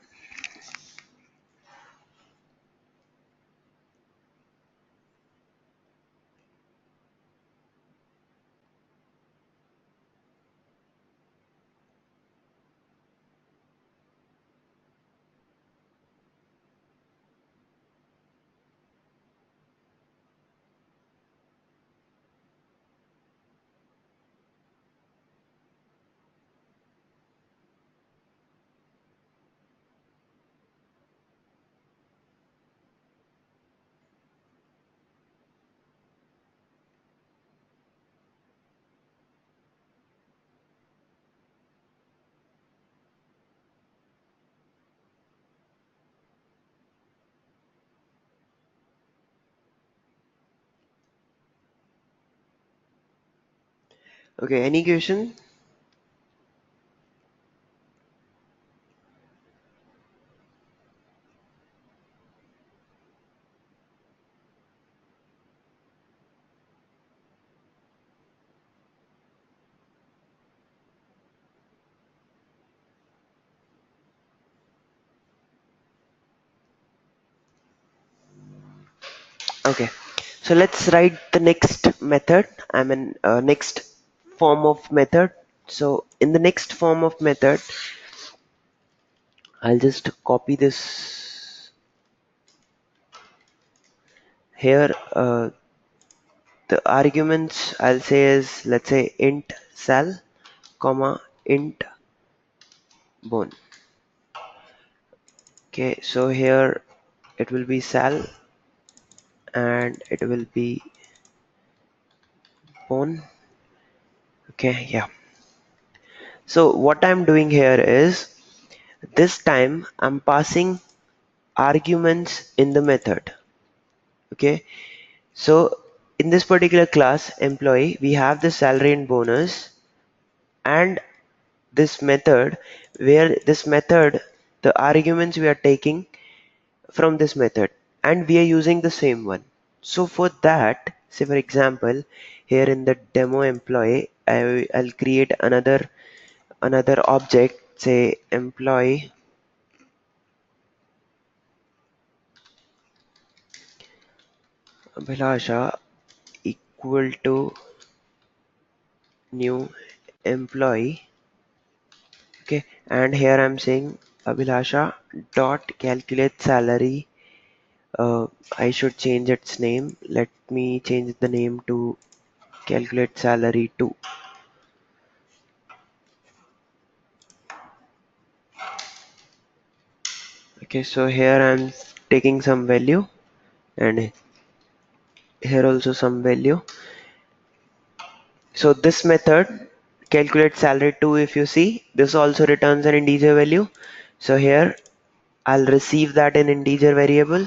Okay, any question? Okay, so let's write the next method. I mean, next form of method. So in the next form of method, I'll just copy this here. The arguments I'll say is, let's say int sal, comma int bone. Okay, so here it will be sal and it will be bone. Okay, yeah. So what I'm doing here is this time I'm passing arguments in the method. Okay, so in this particular class employee, we have the salary and bonus and this method, where this method, the arguments we are taking from this method, and we are using the same one. So for that, say for example, here in the demo employee, I'll create another object, say employee Abhilasha equal to new employee. Okay, and here I'm saying Abhilasha dot calculate salary. I should change its name. Let me change the name to calculate salary 2. Okay, so here I'm taking some value and here also some value. So this method calculates salary 2. If you see, this also returns an integer value. So here I'll receive that in integer variable.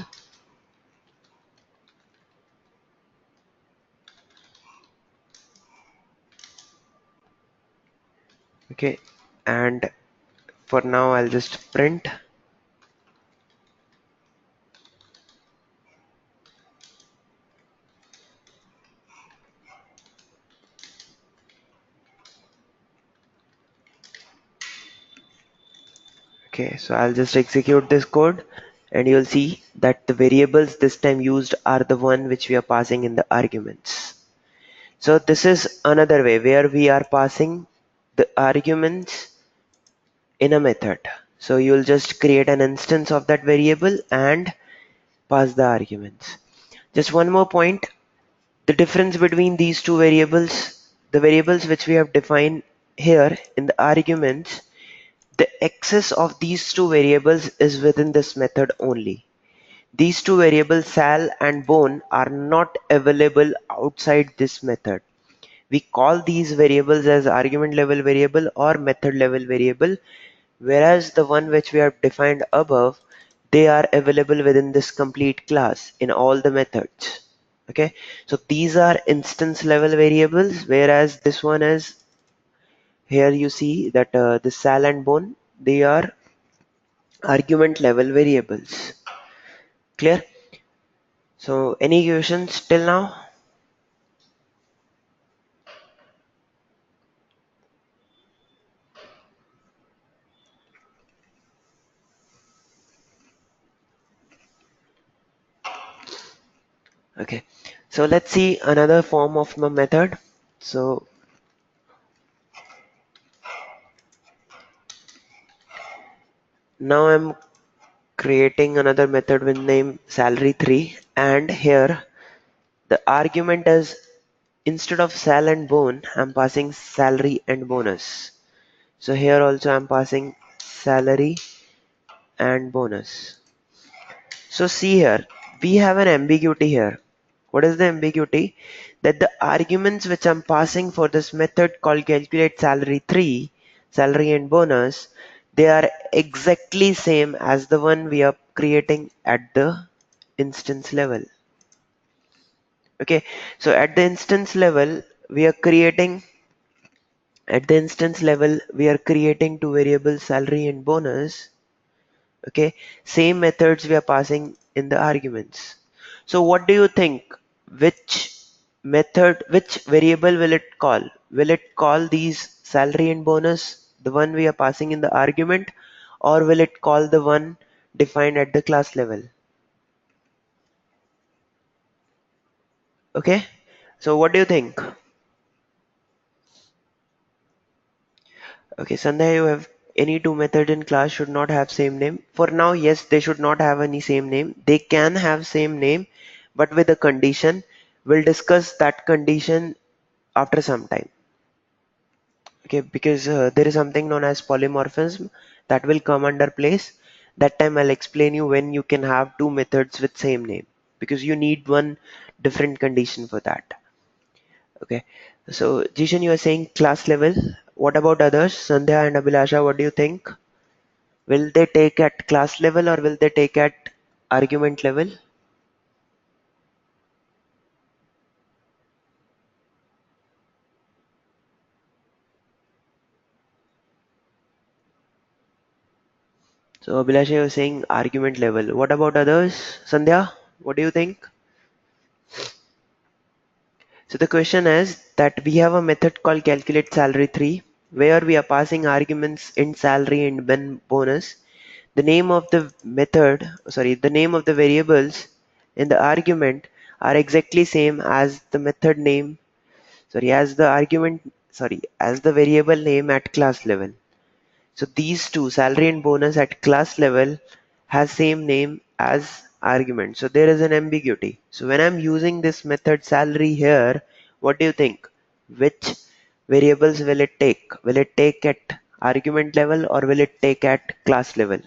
Okay, and for now I'll just print. Okay, so I'll just execute this code and you'll see that the variables this time used are the one which we are passing in the arguments. So this is another way where we are passing the arguments in a method. So you'll just create an instance of that variable and pass the arguments. Just one more point, the difference between these two variables, the variables which we have defined here in the arguments, the access of these two variables is within this method only. These two variables sal and bone are not available outside this method. We call these variables as argument level variable or method level variable, whereas the one which we have defined above, they are available within this complete class in all the methods. Okay, so these are instance level variables, whereas this one is, here you see that the sal and bone, they are argument level variables. Clear? So any questions till now? Okay, so let's see another form of my method. So now I'm creating another method with name salary3, and here the argument is, instead of sal and bone, I'm passing salary and bonus. So here also I'm passing salary and bonus. So see here, we have an ambiguity here. What is the ambiguity? That the arguments which I'm passing for this method called calculate salary 3, salary and bonus, they are exactly same as the one we are creating at the instance level. Okay, so at the instance level, we are creating two variables, salary and bonus. Okay, same methods we are passing in the arguments. So what do you think? Which which variable will it call? Will it call these salary and bonus, the one we are passing in the argument, or will it call the one defined at the class level? Okay, so what do you think? Okay, Sandhya, you have any two method in class should not have same name. For now, yes, they should not have any same name. They can have same name, but with a condition. We'll discuss that condition after some time. Okay, because there is something known as polymorphism that will come under place. That time I'll explain you when you can have two methods with same name, because you need one different condition for that. Okay, so Jishan, you are saying class level. What about others? Sandhya and Abhilasha, what do you think? Will they take at class level or will they take at argument level? So Abhilasha, you are saying argument level. What about others? Sandhya, what do you think? So the question is that we have a method called calculate salary 3, where we are passing arguments in salary and bonus. The name of the method, sorry, the name of the variables in the argument are exactly same as the method name, sorry, as the argument, sorry, as the variable name at class level. So these two, salary and bonus at class level, has same name as argument. So there is an ambiguity. So when I'm using this method salary here, what do you think? Which variables will it take? Will it take at argument level or will it take at class level?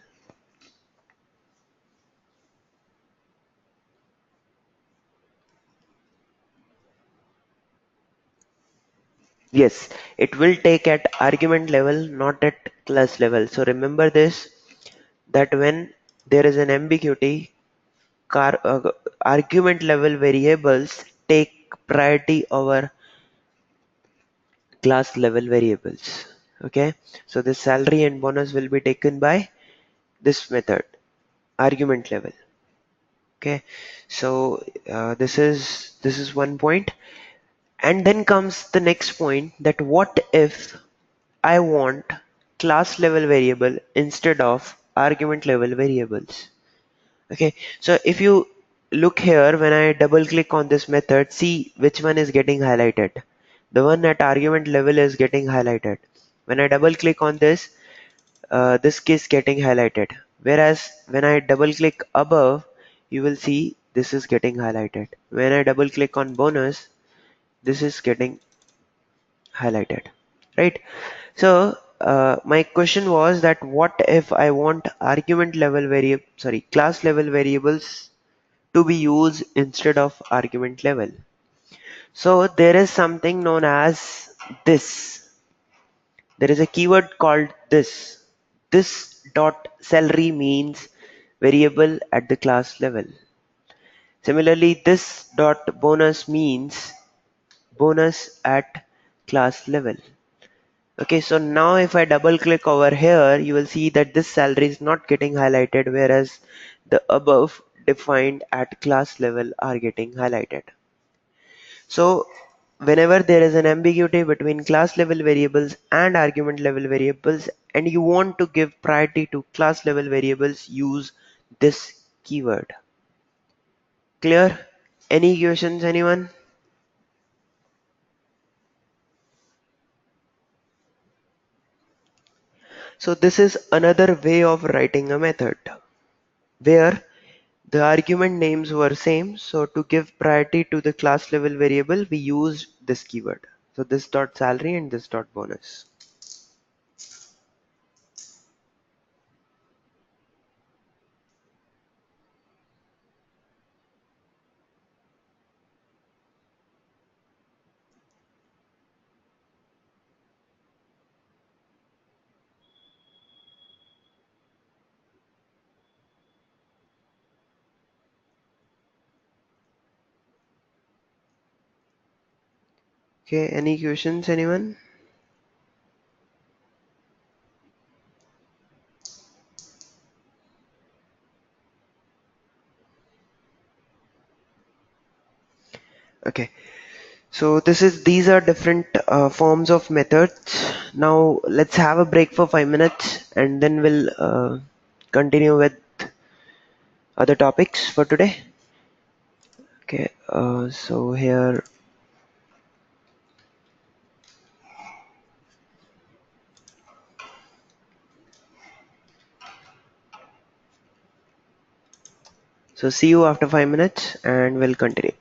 Yes, it will take at argument level, not at class level. So remember this, that when there is an ambiguity, argument level variables take priority over class level variables. Okay, so the salary and bonus will be taken by this method, argument level. Okay, so this is one point, and then comes the next point, that what if I want class level variable instead of argument level variables. Okay, so if you look here, when I double click on this method, see which one is getting highlighted. The one at argument level is getting highlighted. When I double click on this, this is getting highlighted. Whereas when I double click above, you will see this is getting highlighted. When I double click on bonus, this is getting highlighted, right? So my question was that what if I want argument level variable, sorry, class level variables to be used instead of argument level? So there is something known as this. There is a keyword called this. This dot salary means variable at the class level. Similarly, this dot bonus means bonus at class level. Okay, so now if I double click over here, you will see that this salary is not getting highlighted, whereas the above defined at class level are getting highlighted. So whenever there is an ambiguity between class level variables and argument level variables, and you want to give priority to class level variables, use this keyword. Clear? Any questions, anyone? So this is another way of writing a method where the argument names were same, so to give priority to the class level variable, we used this keyword. So this dot salary and this dot bonus. Okay, any questions, anyone? Okay, so these are different forms of methods. Now let's have a break for 5 minutes and then we'll continue with other topics for today. Okay, so here, so see you after 5 minutes and we'll continue.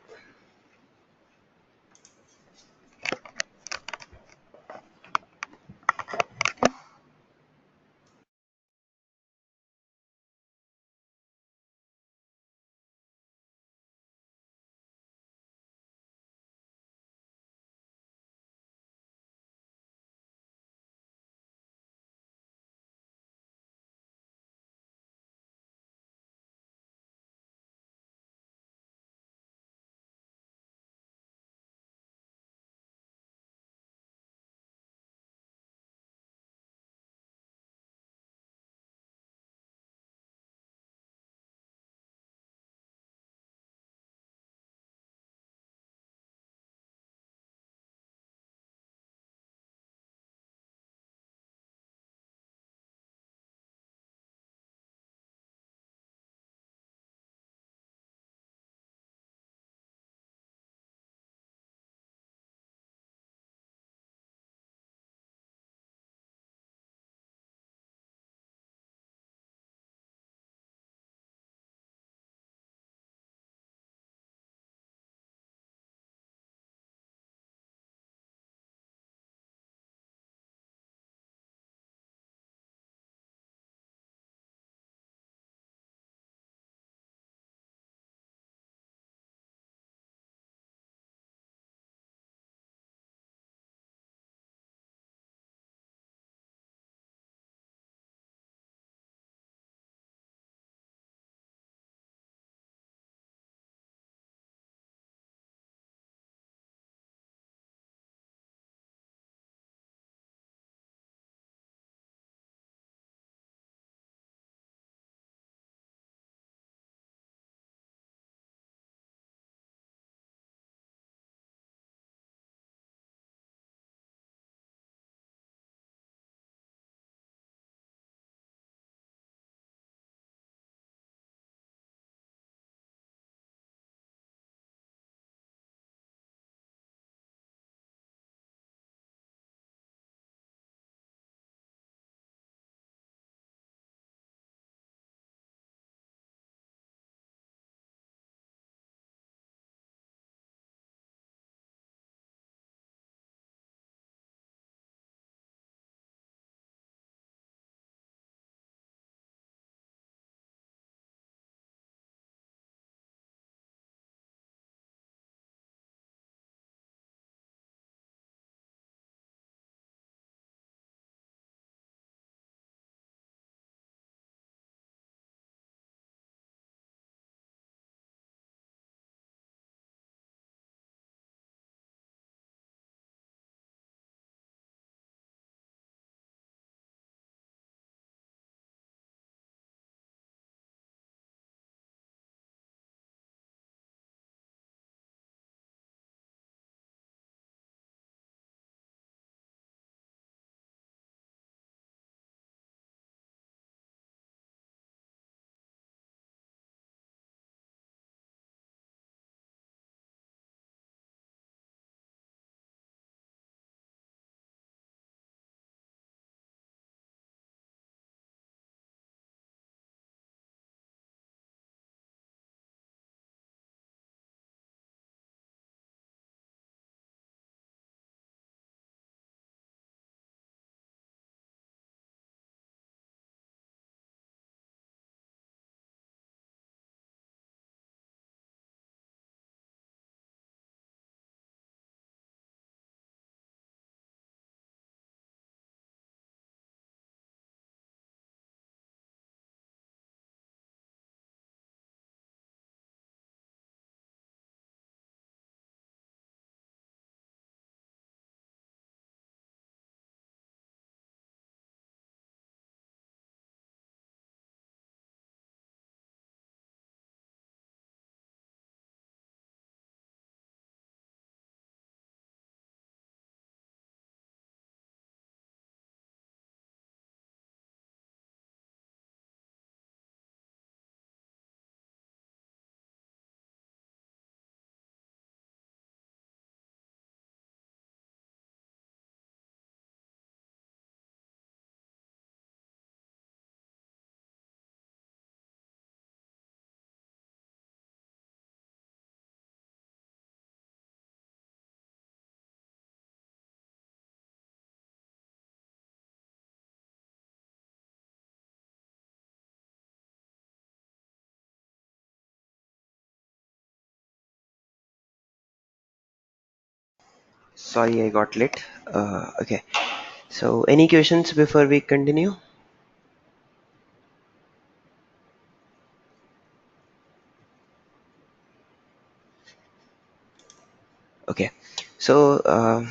Sorry, I got late. Okay. So, any questions before we continue? Okay. So,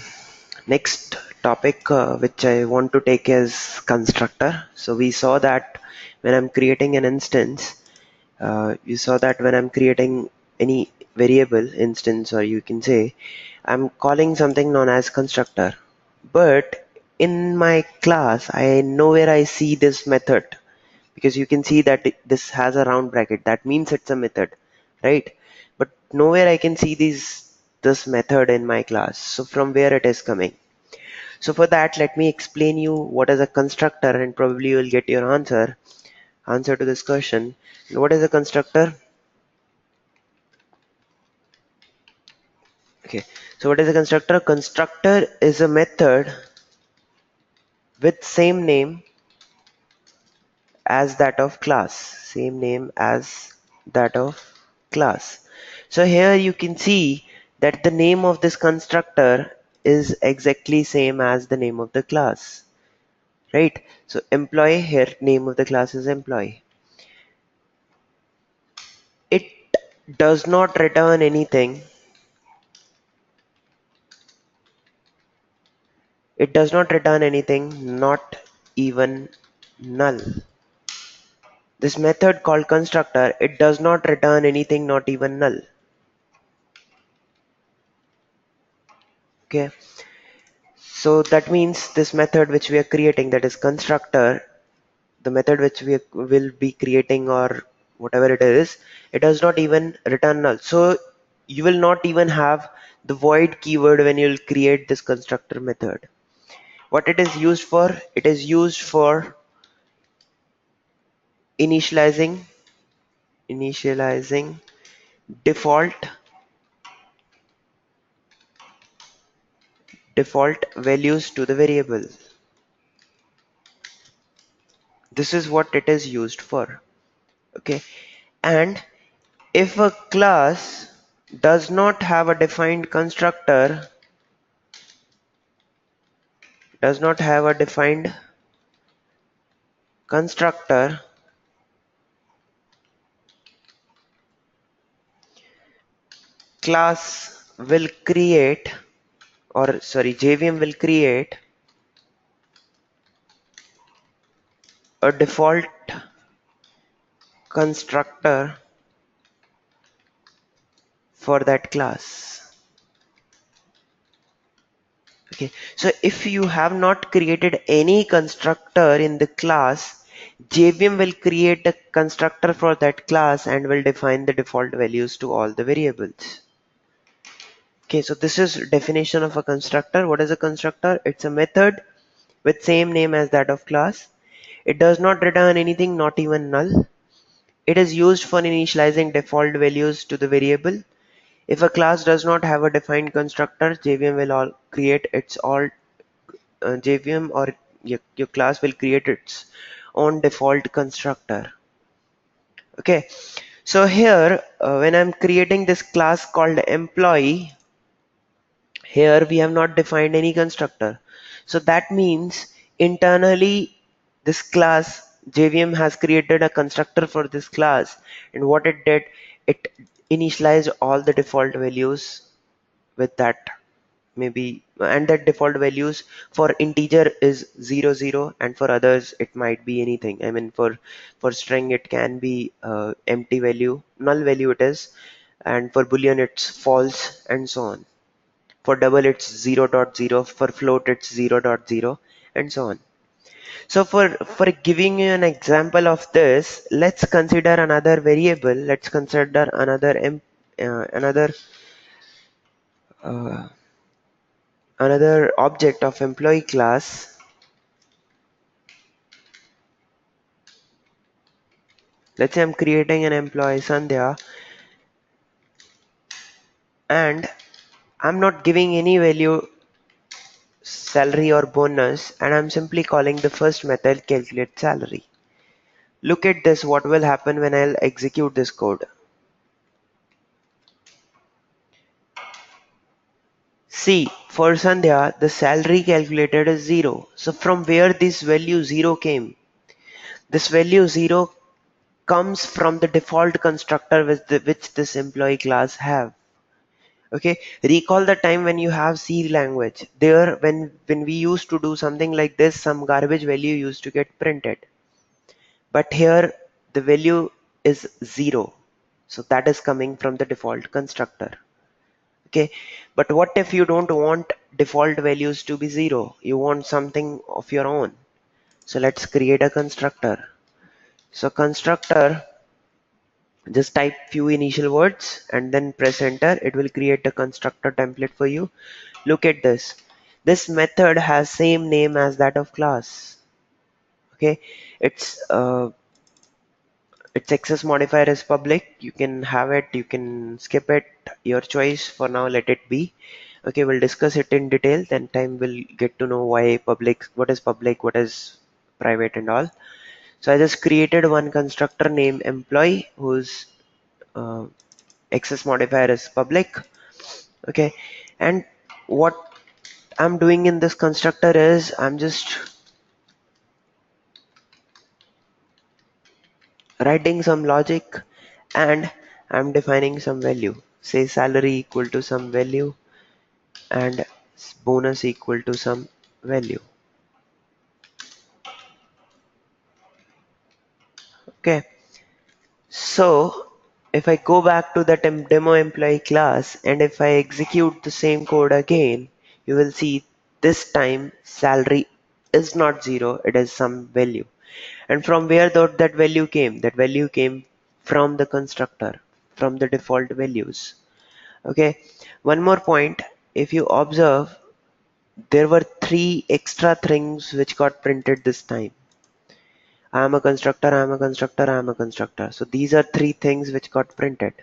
next topic which I want to take is constructor. So, we saw that when I'm creating an instance, you saw that when I'm creating any variable instance, or you can say I'm calling something known as constructor. But in my class, I nowhere I see this method, because you can see that this has a round bracket. That means it's a method, right? But nowhere I can see this method in my class. So from where it is coming? So for that, let me explain you what is a constructor, and probably you will get your answer to this question. What is a constructor? Okay. So what is a constructor? Constructor is a method with same name as that of class. Same name as that of class. So here you can see that the name of this constructor is exactly same as the name of the class, right? So employee, here name of the class is employee. It does not return anything. It does not return anything, not even null. This method called constructor, it does not return anything, not even null. Okay. So that means this method which we are creating, that is constructor, the method which we will be creating, or whatever it does not even return null. So you will not even have the void keyword when you'll create this constructor method. What it is used for? It is used for initializing initializing default values to the variable. This is what it is used for. Okay. And if a class does not have a defined constructor, does not have a defined constructor, class will create, or sorry, JVM will create a default constructor for that class. Okay, so if you have not created any constructor in the class, JVM will create a constructor for that class and will define the default values to all the variables. Okay, so this is definition of a constructor. What is a constructor? It's a method with same name as that of class. It does not return anything, not even null. It is used for initializing default values to the variable. If a class does not have a defined constructor, JVM will all create its all JVM, or your class will create its own default constructor. Okay, so here when I'm creating this class called employee, here we have not defined any constructor. So that means internally this class JVM has created a constructor for this class, and what it did, it initialized all the default values with that, maybe, and that default values for integer is 00, and for others it might be anything. I mean, for string it can be empty value, null value it is, and for boolean it's false, and so on. For double it's 0.0, for float it's 0.0, and so on. So for giving you an example of this, let's consider another variable. Let's consider another uh, another object of employee class. Let's say I'm creating an employee Sandhya, and I'm not giving any value, salary or bonus, and I'm simply calling the first method calculate salary. Look at this, what will happen when I'll execute this code. See, for Sandhya, the salary calculated is 0. So from where this value 0 came? This value 0 comes from the default constructor which this employee class have. Okay, recall the time when you have C language. There, when we used to do something like this, some garbage value used to get printed. But here the value is 0. So that is coming from the default constructor. Okay, but what if you don't want default values to be 0? You want something of your own. So let's create a constructor. So constructor, just type few initial words and then press enter. It will create a constructor template for you. Look at this. This method has same name as that of class. Okay, it's uh, its access modifier is public. You can have it, you can skip it, your choice. For now, let it be. Okay, we'll discuss it in detail. Then time we'll get to know why public, what is private and all. So I just created one constructor named employee whose uh, access modifier is public. Okay, and what I'm doing in this constructor is I'm just writing some logic and I'm defining some value. Say salary equal to some value and bonus equal to some value. Okay, so if I go back to that demo employee class and if I execute the same code again, you will see this time salary is not 0, it is some value. And from where that value came? That value came from the constructor, from the default values. Okay, one more point. If you observe, there were three extra things which got printed this time. I am a constructor, I am a constructor, I am a constructor. So these are three things which got printed.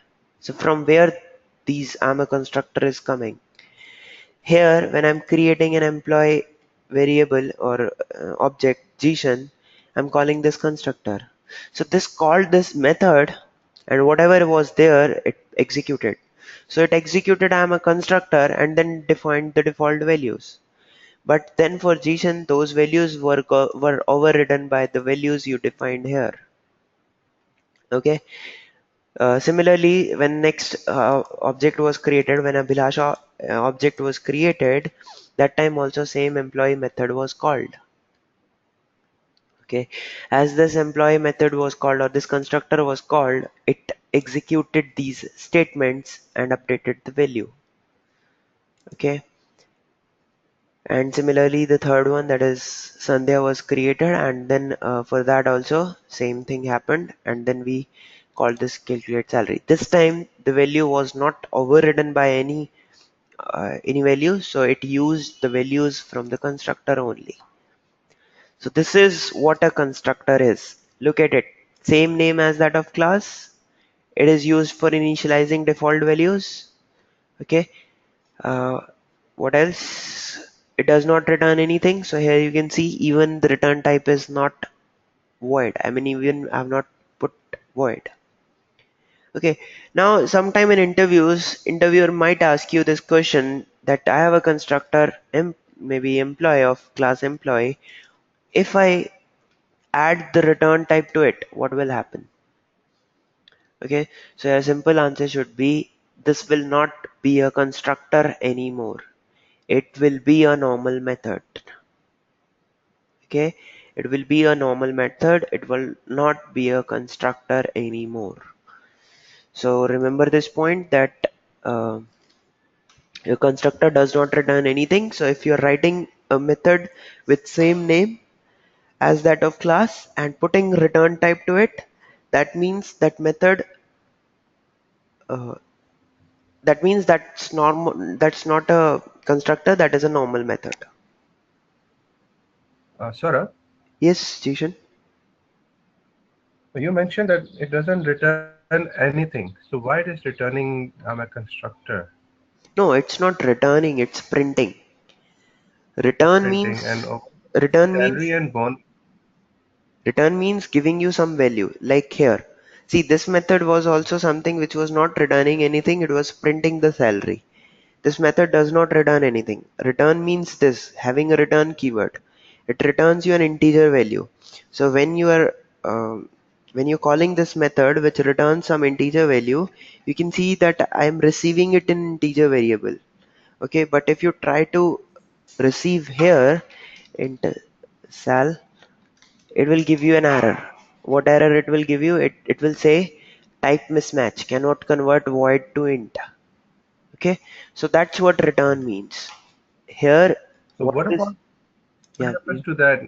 So from where these I am a constructor is coming? Here, when I'm creating an employee variable or object JSON, I'm calling this constructor. So this called this method and whatever was there, it executed. So it executed I am a constructor and then defined the default values. But then for JSON, those values were overridden by the values you defined here. Okay. Similarly, when next object was created, when a Bhilasha object was created, that time also same employee method was called. Okay, as this employee method was called or this constructor was called, it executed these statements and updated the value. Okay, and similarly the third one, that is Sandhya, was created and then for that also same thing happened and then we called this calculate salary. This time the value was not overridden by any value, so it used the values from the constructor only. So this is what a constructor is. Look at it, same name as that of class. It is used for initializing default values. Okay, uh, what else? It does not return anything. So here you can see even the return type is not void. I mean, even I have not put void. Okay, now sometime in interviews, interviewer might ask you this question that I have a constructor, maybe employee of class employee. If I add the return type to it, what will happen? Okay, so a simple answer should be this will not be a constructor anymore. It will be a normal method. Okay, it will be a normal method. It will not be a constructor anymore. So remember this point that uh, your constructor does not return anything. So if you're writing a method with same name as that of class and putting return type to it, that means that method uh, that means that's normal, that's not a constructor, that is a normal method. Saurabh, Yes, Jishan. you mentioned that it doesn't return anything. So why it is returning I'm a constructor, No, it's not returning, it's printing. Return printing, and means return salary means and bond? return means giving you some value. Like here. See, this method was also something which was not returning anything, it was printing the salary. This method does not return anything. Return means this, having a return keyword. It returns you an integer value. So um, when you're calling this method which returns some integer value, you can see that I am receiving it in integer variable. Okay, but if you try to receive here int sal, it will give you an error. What error it will give you? It will say type mismatch, cannot convert void to int. Okay, so that's what return means. Here, So what what this, about what yeah, happens to that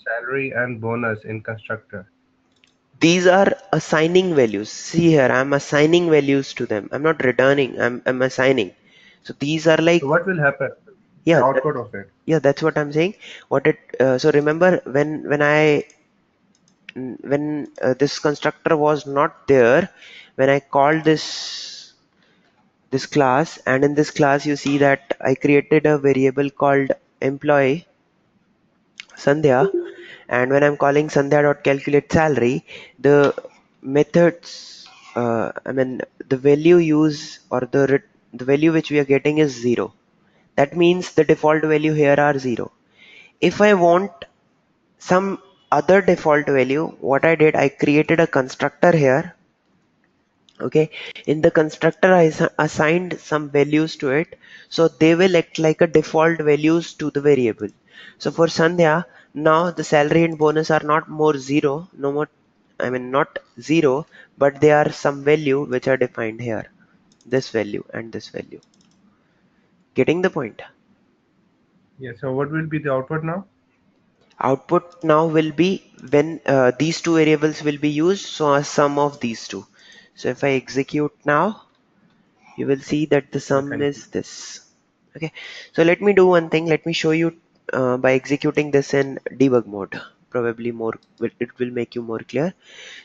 salary and bonus in constructor? these are assigning values. See here, I'm assigning values to them. I'm not returning, I'm assigning. So these are So like, what will happen? The yeah, output of it. that's what I'm saying. So remember when this constructor was not there, when I called this class, and in this class you see that I created a variable called employee Sandhya, and when I'm calling Sandhya.calculate salary, the methods, I mean the value use or the value which we are getting is 0. That means the default value here are 0. If I want some other default value, what I did, I created a constructor here. Okay, in the constructor I assigned some values to it, so they will act like a default values to the variable. So for Sandhya, now the salary and bonus are not more zero, no more, I mean not zero, but they are some value which are defined here, this value and this value. Getting the point? Yeah. So what will be the output now? Output now will be when these two variables will be used, so a sum of these two. So if I execute now, you will see that the Yeah. sum Can is this. Okay, so let me do one thing. Let me show you by executing this in debug mode. Probably more, it will make you more clear.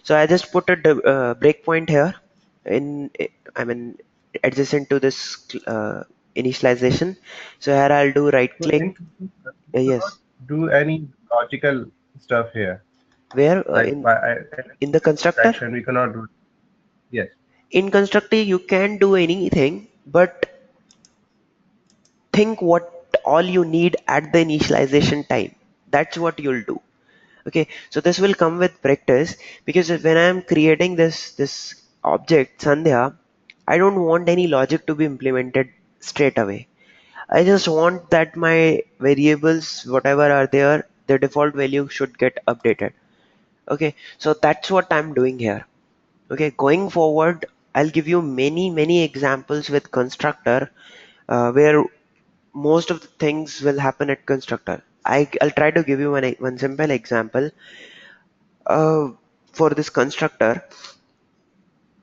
So I just put a breakpoint here in, I mean, adjacent to this initialization. So here I'll do right so click. in we cannot Yes, do any logical stuff here. where Like by in the constructor. action we cannot do. Yes. In constructor you can do anything, but think what all you need at the initialization time. That's what you'll do. Okay, so this will come with practice, because when I'm creating this object Sandhya, I don't want any logic to be implemented straight away. I just want that my variables, whatever are there, the default value should get updated. Okay, so that's what I'm doing here. Okay, going forward, I'll give you many examples with constructor, where most of the things will happen at constructor. I'll try to give you one simple example. Uh, for this constructor,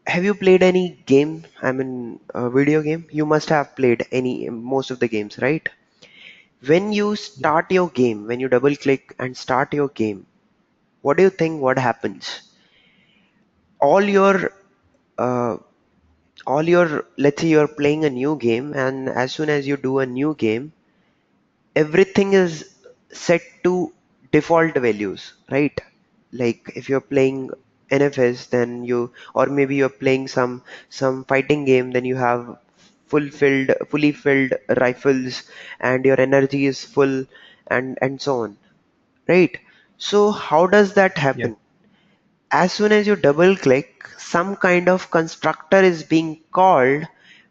have you played any game? I mean, a video game? You must have played most of the games, right? When you Yes. start your game, when you double click and start your game, what do you think what happens? All your, uh, let's say you're playing a new game, and as soon as you do a new game, everything is set to default values, right? Like if you're playing NFS, then or maybe you're playing some fighting game, then you have fully filled rifles, and your energy is full, and so on, right? So how does that Yes. happen? As soon as you double click, some kind of constructor is being called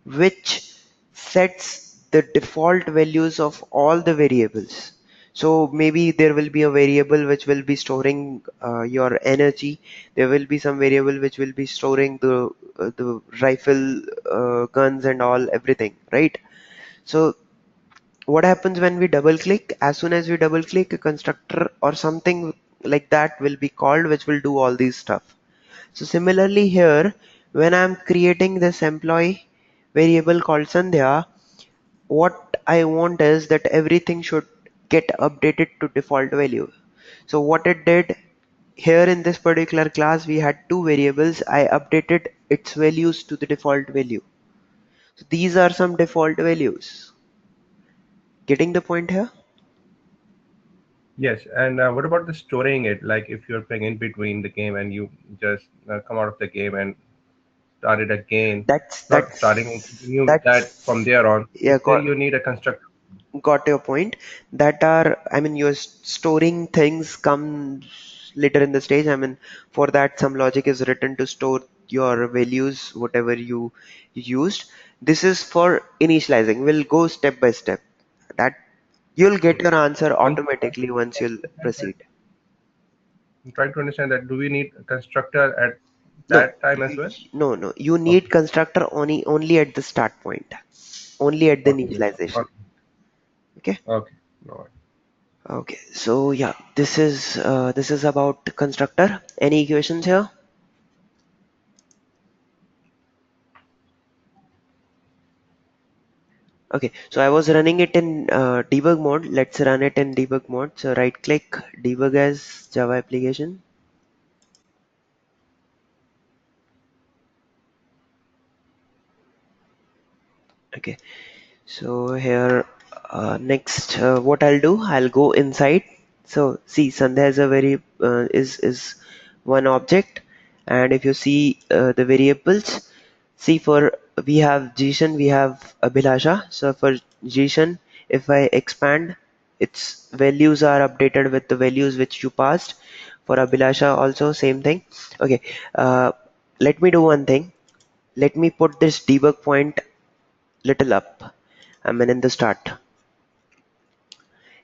which sets the default values of all the variables. So maybe there will be a variable which will be storing your energy. There will be some variable which will be storing the rifle guns and all everything, right? So what happens when we double click? As soon as we double click, a constructor or something like that will be called which will do all these stuff. So similarly here, when I'm creating this employee variable called Sandhya, what I want is that everything should get updated to default value. So what it did here in this particular class, we had two variables. I updated its values to the default value. So these are some default values. Getting the point here? Yes. And what about the storing it? Like if you're playing in between the game and you just come out of the game and start it again, That's not starting and continue that that's from there on. yeah, Still, you need a constructor. got your point. That are, I mean, you're storing things come later in the stage. I mean, for that, some logic is written to store your values, whatever you used. This is for initializing. We'll go step by step. That you'll get your answer I'm automatically once you'll proceed. I'm trying to understand that. Do we need a constructor at No, that time as well? no. You need Okay. constructor only at the start point, only at the Okay. initialization. Okay. Okay. Okay. No worries. Okay. So yeah, this is about constructor. Any questions here? Okay, so I was running it in debug mode. Let's run it in debug mode. So right click, debug as Java application. Okay, so here next what I'll do, I'll go inside. So see, Sandhya is a very is one object, and if you see the variables, see for we have Jishan, we have Abhilasha. So for Jishan, if I expand, its values are updated with the values which you passed. For Abhilasha also same thing. Okay, uh, let me do one thing. Let me put this debug point little up. I mean in the start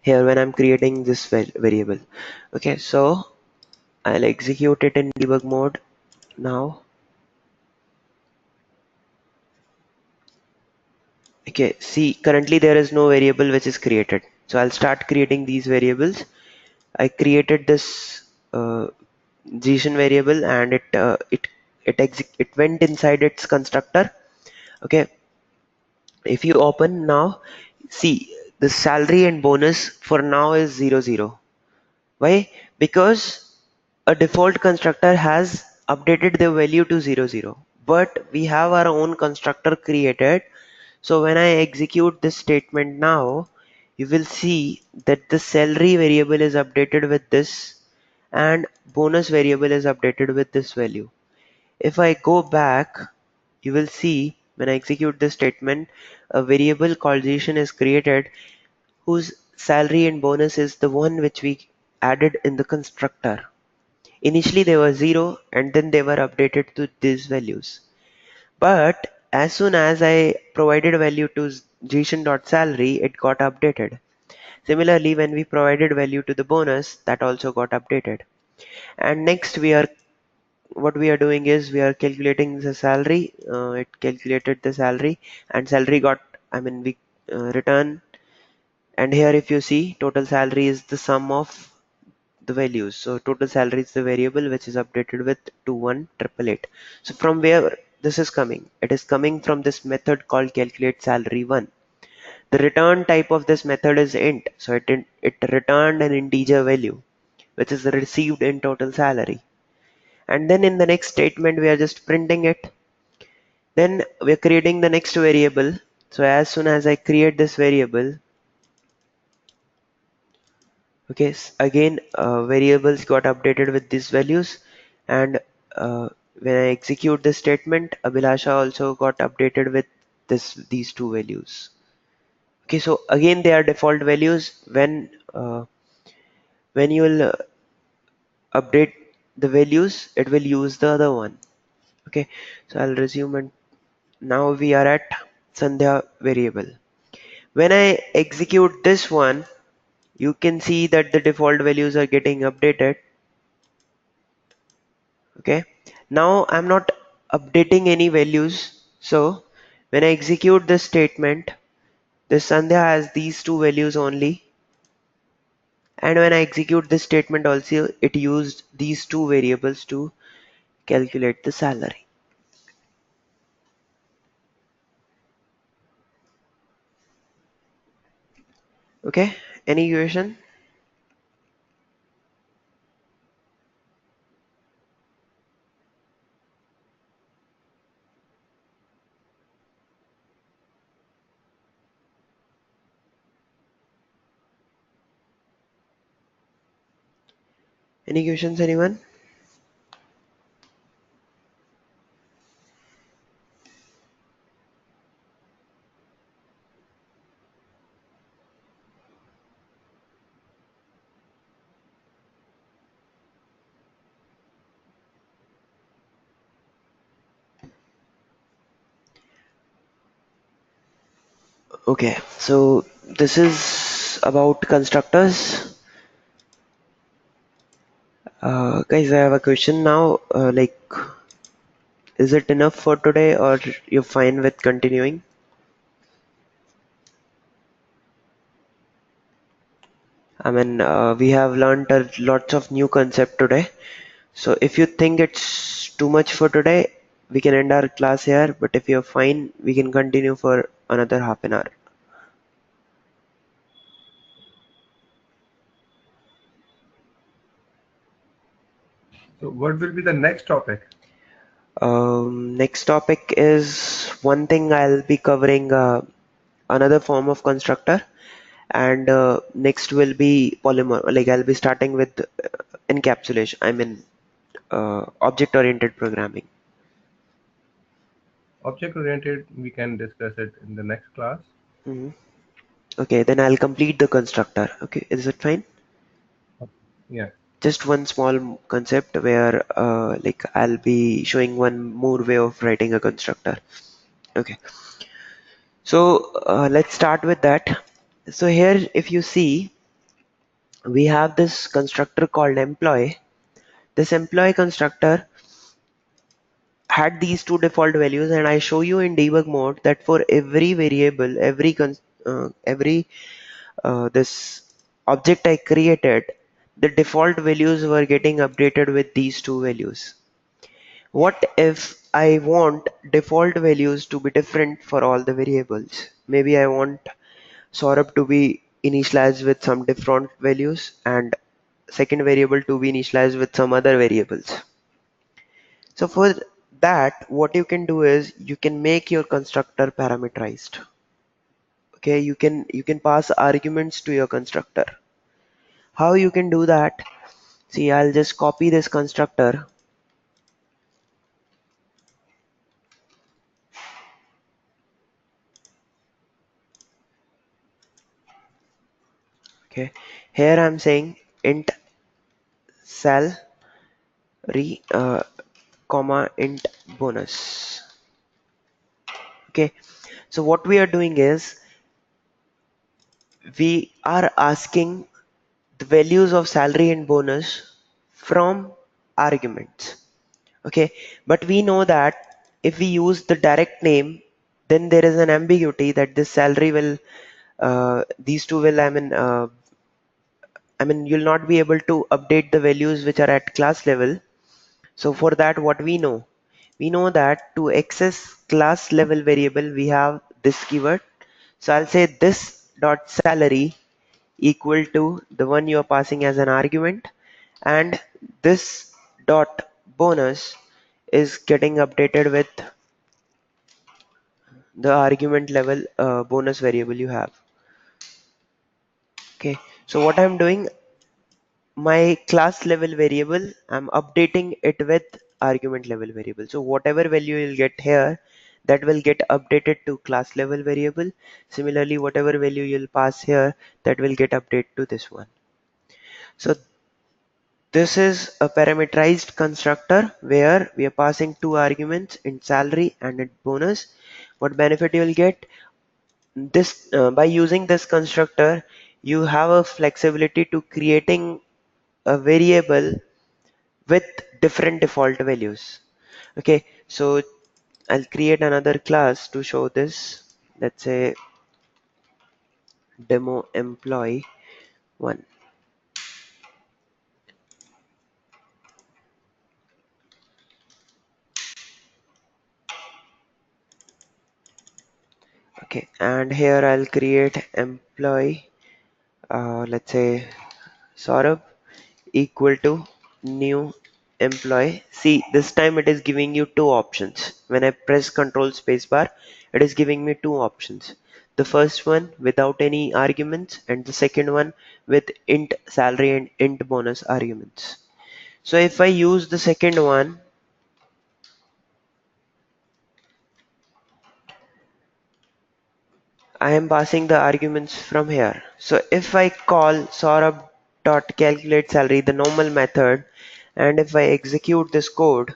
here when I'm creating this variable. Okay, so I'll execute it in debug mode now. Okay, see currently there is no variable which is created. So I'll start creating these variables. I created this JSON variable and it went inside its constructor. Okay, if you open now, see the salary and bonus for now is 00. Why? Because a default constructor has updated the value to 00, but we have our own constructor created. So when I execute this statement now, you will see that the salary variable is updated with this and bonus variable is updated with this value. If I go back, you will see when I execute this statement, a variable called JSON is created whose salary and bonus is the one which we added in the constructor. Initially they were 0 and then they were updated to these values. But as soon as I provided value to JSON.salary, it got updated. Similarly, when we provided value to the bonus, that also got updated. And next what we are doing is we are calculating the salary. It calculated the salary and salary got, I mean, we return. And here if you see total salary is the sum of the values. So total salary is the variable which is updated with 21888. So from where this is coming? It is coming from this method called calculate salary 1. The return type of this method is int. So it returned an integer value which is received in total salary. And then in the next statement we are just printing it. Then we are creating the next variable. So as soon as I create this variable, okay, again variables got updated with these values and when I execute this statement, Abhilasha also got updated with these two values. Okay, so again they are default values. When you will update the values, it will use the other one. Okay, so I'll resume and now we are at Sandhya variable. When I execute this one, you can see that the default values are getting updated. Okay, now I'm not updating any values. So when I execute this statement, this Sandhya has these two values only. And when I execute this statement also, it used these two variables to calculate the salary. Okay, any question? Any questions, anyone? Okay, so this is about constructors. Guys, I have a question now. Is it enough for today, or you're fine with continuing? I mean, we have learned a lots of new concept today. So if you think it's too much for today, we can end our class here. But if you're fine, we can continue for another half an hour. So what will be the next topic? Next topic is one thing I'll be covering another form of constructor, and next will be polymer. Like I'll be starting with encapsulation. I mean, object-oriented programming. Object oriented, we can discuss it in the next class. Mhm. Okay, then I'll complete the constructor. Okay, is it fine? Yeah. Just one small concept where like I'll be showing one more way of writing a constructor. Okay, so let's start with that. So here, if you see, we have this constructor called employee. This employee constructor had these two default values, and I show you in debug mode that for every variable, every this object I created, the default values were getting updated with these two values. What if I want default values to be different for all the variables? Maybe I want Saurabh to be initialized with some different values and second variable to be initialized with some other variables. So for that, what you can do is you can make your constructor parameterized. Okay, you can pass arguments to your constructor. How you can do that? See, I'll just copy this constructor. Okay, here I'm saying int salary, comma int bonus. Okay, so what we are doing is we are asking the values of salary and bonus from arguments. Okay, but we know that if we use the direct name, then there is an ambiguity that this salary will these two will I mean you'll not be able to update the values which are at class level. So for that, what we know that to access class level variable we have this keyword. So I'll say this dot salary equal to the one you are passing as an argument, and this dot bonus is getting updated with the argument level bonus variable you have. Okay, so what I'm doing, my class level variable, I'm updating it with argument level variable. So whatever value you'll get here, that will get updated to class level variable. Similarly, whatever value you'll pass here, that will get updated to this one. So this is a parameterized constructor where we are passing two arguments in salary and in bonus. What benefit you will get? This by using this constructor, you have a flexibility to creating a variable with different default values. Okay, so I'll create another class to show this. Let's say demo employee one. Okay, and here I'll create employee, let's say Saurabh equal to new employee. See, this time it is giving you two options. When I press Control Spacebar, it is giving me two options. The first one without any arguments, and the second one with int salary and int bonus arguments. So if I use the second one, I am passing the arguments from here. So if I call Saurabh.calculate salary, the normal method, and if I execute this code,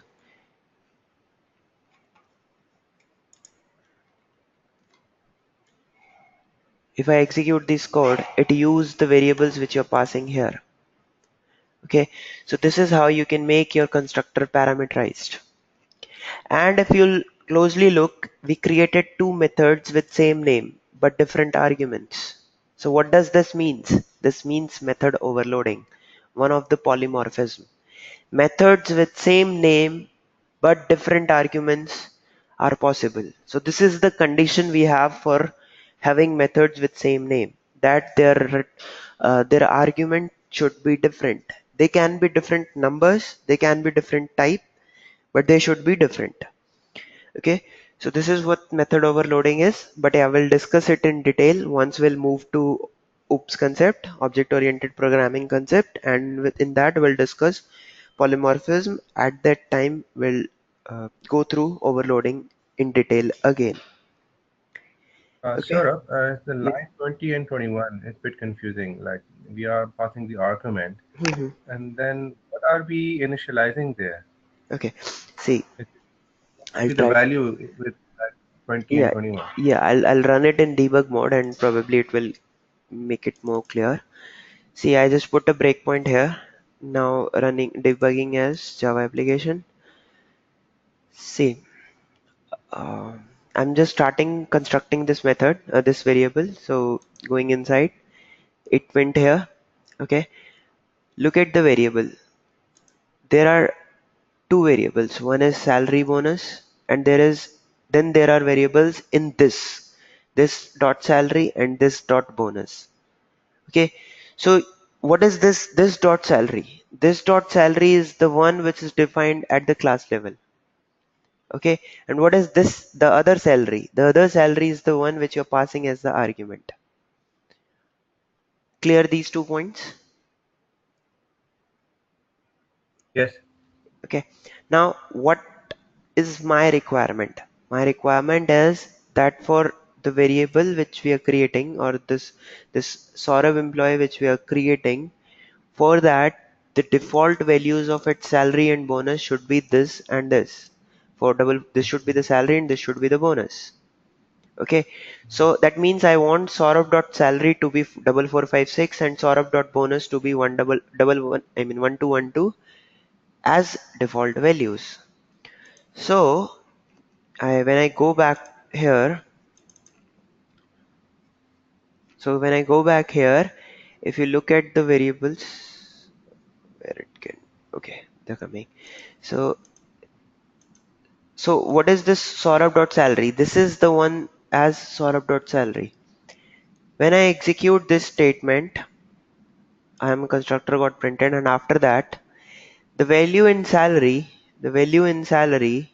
If I execute this code, it use the variables which you're passing here. Okay, so this is how you can make your constructor parameterized. And if you'll closely look, we created two methods with same name but different arguments. So what does this means? This means method overloading, one of the polymorphism. Methods with same name but different arguments are possible. So this is the condition we have for having methods with same name, that their argument should be different. They can be different numbers, they can be different type, but they should be different. Okay, so this is what method overloading is, but I will discuss it in detail once we'll move to OOPS concept, object oriented programming concept, and within that we'll discuss polymorphism. At that time we'll go through overloading in detail again. Okay. Saurabh, the Yeah. line 20 and 21 is a bit confusing. Like we are passing the argument, Mhm. and then what are we initializing there? Okay, see, It should I'll be the try. value with that 20 and Yeah, 21. yeah, I'll run it in debug mode and probably it will make it more clear. See, I just put a breakpoint here. Now running debugging as Java application. See, uh, I'm just starting constructing this method, this variable. So going inside, it went here. Okay, look at the variable. There are two variables. One is salary bonus, and there are variables in this dot salary and this dot bonus. Okay, so what is this dot salary? This dot salary is the one which is defined at the class level. Okay, and what is this, the other salary? The other salary is the one which you're passing as the argument. Clear these 2 points? Yes. Okay, now what is my requirement? My requirement is that for the variable which we are creating, or this Saurav employee which we are creating, for that the default values of its salary and bonus should be this and this. For double, this should be the salary and this should be the bonus. Okay, so that means I want Saurabh dot salary to be 4456 and Saurabh dot bonus to be one double one. I mean 1212 as default values. So when I go back here, when I go back here, if you look at the variables, where it can, okay, they're coming. So what is this Saurabh dot salary? This is the one as Saurabh dot salary. When I execute this statement, I am a constructor got printed, and after that, the value in salary, the value in salary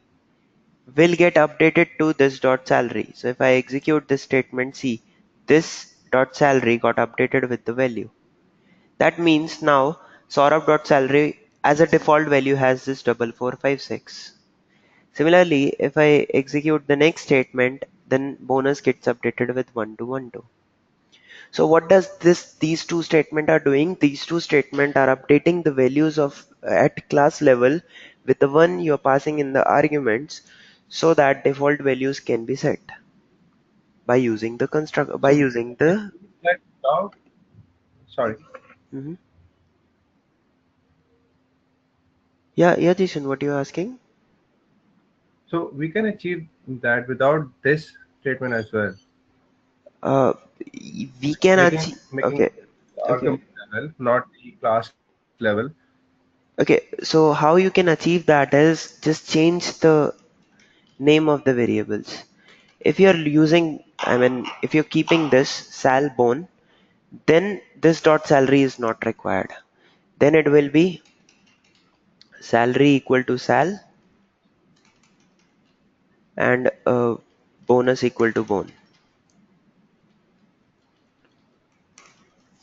will get updated to this dot salary. So if I execute this statement, see, this dot salary got updated with the value. That means now Saurabh dot salary as a default value has this 4456. Similarly, if I execute the next statement, then bonus gets updated with 1212. So what does these two statements are doing? These two statements are updating the values of at class level with the one you're passing in the arguments, so that default values can be set by using the construct by So using this the. means that now, sorry. Mhm. Yeah, Jason, what you asking? So we can achieve that without this statement as well. Uh, we can achieve. Making Okay, the okay, argument level, not the class level. okay. So how you can achieve that is just change the name of the variables. If you're using, I mean, if you're keeping this sal bone, then this dot salary is not required. Then it will be salary equal to sal and bonus equal to bone.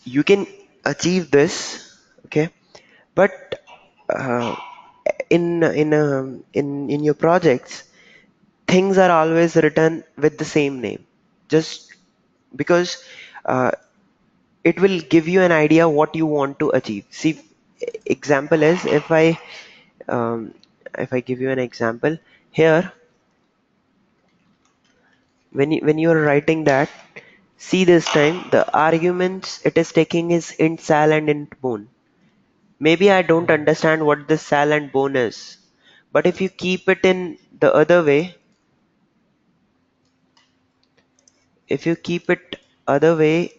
You can achieve this, okay, but uh, in your projects, things are always written with the same name, just because uh, it will give you an idea what you want to achieve. See, example is, um, if I give you an example here, when you are writing that, See, this time the arguments it is taking is int sal and int bone. Maybe I don't Mhm. understand what this sal and bone is, but if you keep it in the other way, if you keep it other way,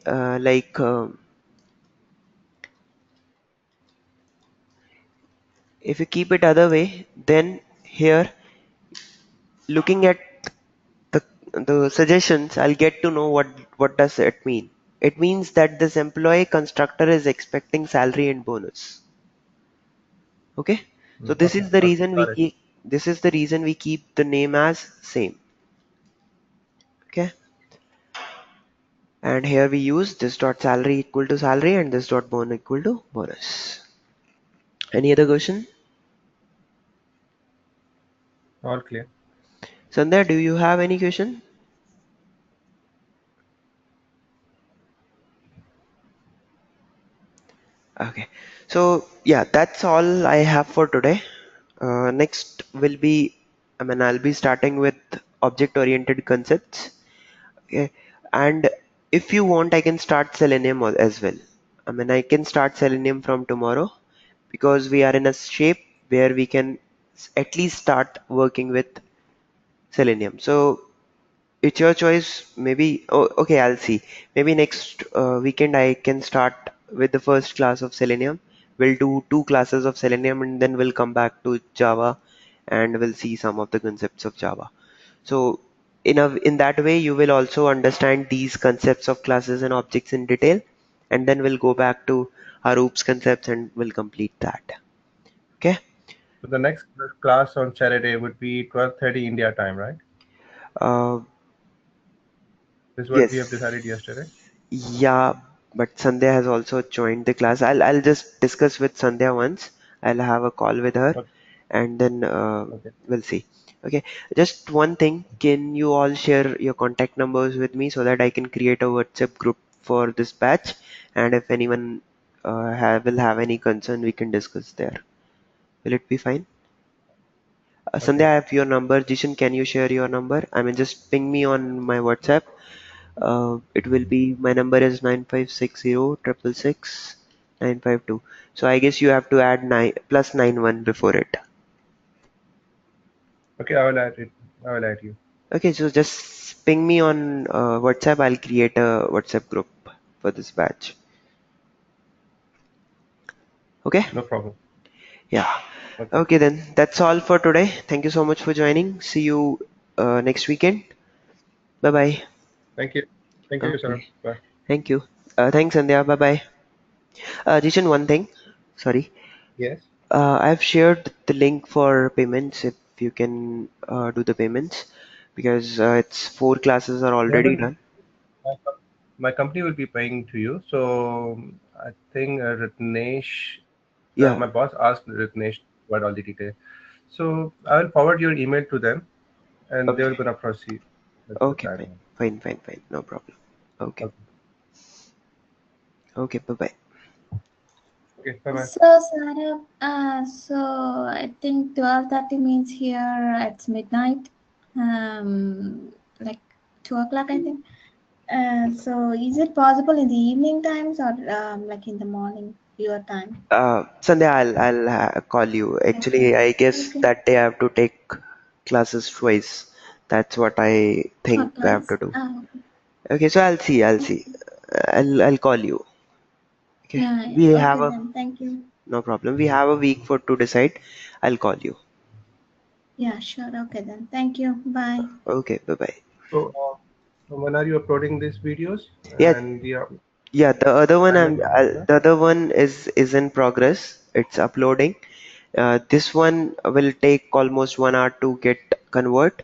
if you keep it other way, then here, looking at the the suggestions, I'll get to know what does it mean. It means that this employee constructor is expecting salary and bonus. Okay, so Okay, okay, got it. this is the reason we keep the name as same. Okay, and here we use this dot salary equal to salary and this dot bonus equal to bonus. Any other question? All clear. Sandhya, do you have any question? Okay, so yeah, that's all I have for today. Next will be, I'll be starting with object-oriented concepts. Okay, and if you want, I can start Selenium as well. I can start Selenium from tomorrow because we are in a shape where we can at least start working with Selenium. So it's your choice. Maybe, oh, okay, I'll see. Maybe next weekend I can start with the first class of Selenium. We'll do two classes of Selenium and then we'll come back to Java and we'll see some of the concepts of Java. So in that way, you will also understand these concepts of classes and objects in detail, and then we'll go back to our OOPS concepts and we'll complete that. Okay. So the next class on Saturday would be 12:30 India time, right? Uh, This is what we have yes. decided yesterday. Yeah, but Sandhya has also joined the class. I'll just discuss with Sandhya once. I'll have a call with her Okay, and then okay. we'll see. Okay, just one thing. Can you all share your contact numbers with me so that I can create a WhatsApp group for this batch? And if anyone will have any concern, we can discuss there. Will it be fine? Sandhya, Okay. I have your number. Jishan, can you share your number? Just ping me on my WhatsApp. It will be my number is 9560 666 952. So I guess you have to add nine plus 91 before it. Okay, I will add it. I will add you. Okay, so just ping me on WhatsApp. I'll create a WhatsApp group for this batch. Okay? No problem. Yeah. Okay. Okay, then that's all for today. Thank you so much for joining. See you next weekend. Bye bye. Thank you. Thank you, sir. Okay. Bye. Thank you. Thanks, Sandhya. Bye bye. Jishan, one thing. Sorry. Yes. I've shared the link for payments if you can do the payments because it's four classes are Yeah, already well, done. my company will be paying to you. So I think Ritnesh, Yeah. my boss asked Ritnesh about all the details. So I will forward your email to them, and they Okay. will gonna proceed with Okay. that Fine. one. Fine. Fine. Fine. No problem. Okay. Okay. Okay. Bye bye. Okay. Bye bye. So, Sarah, so I think 12:30 means here it's midnight, like 2 o'clock, I think. So is it possible in the evening times or like in the morning, your time? Sunday I'll call you. Okay. Actually, I guess Okay. that day I have to take classes twice. That's what I Oh, think I have to twice. do. Okay. Okay. So I'll see. I'll see. Okay. I'll call you. Okay. Yeah, We yeah. have Okay, a then. Thank you. no problem. We have a week for to decide. I'll call you. Yeah, sure. Okay, then. Thank you. Bye. Okay. Bye bye. So when are you uploading these videos? Yeah. And the Yeah, the other one assignment will be done? the other one is in progress. It's uploading. This one will take almost 1 hour to get convert.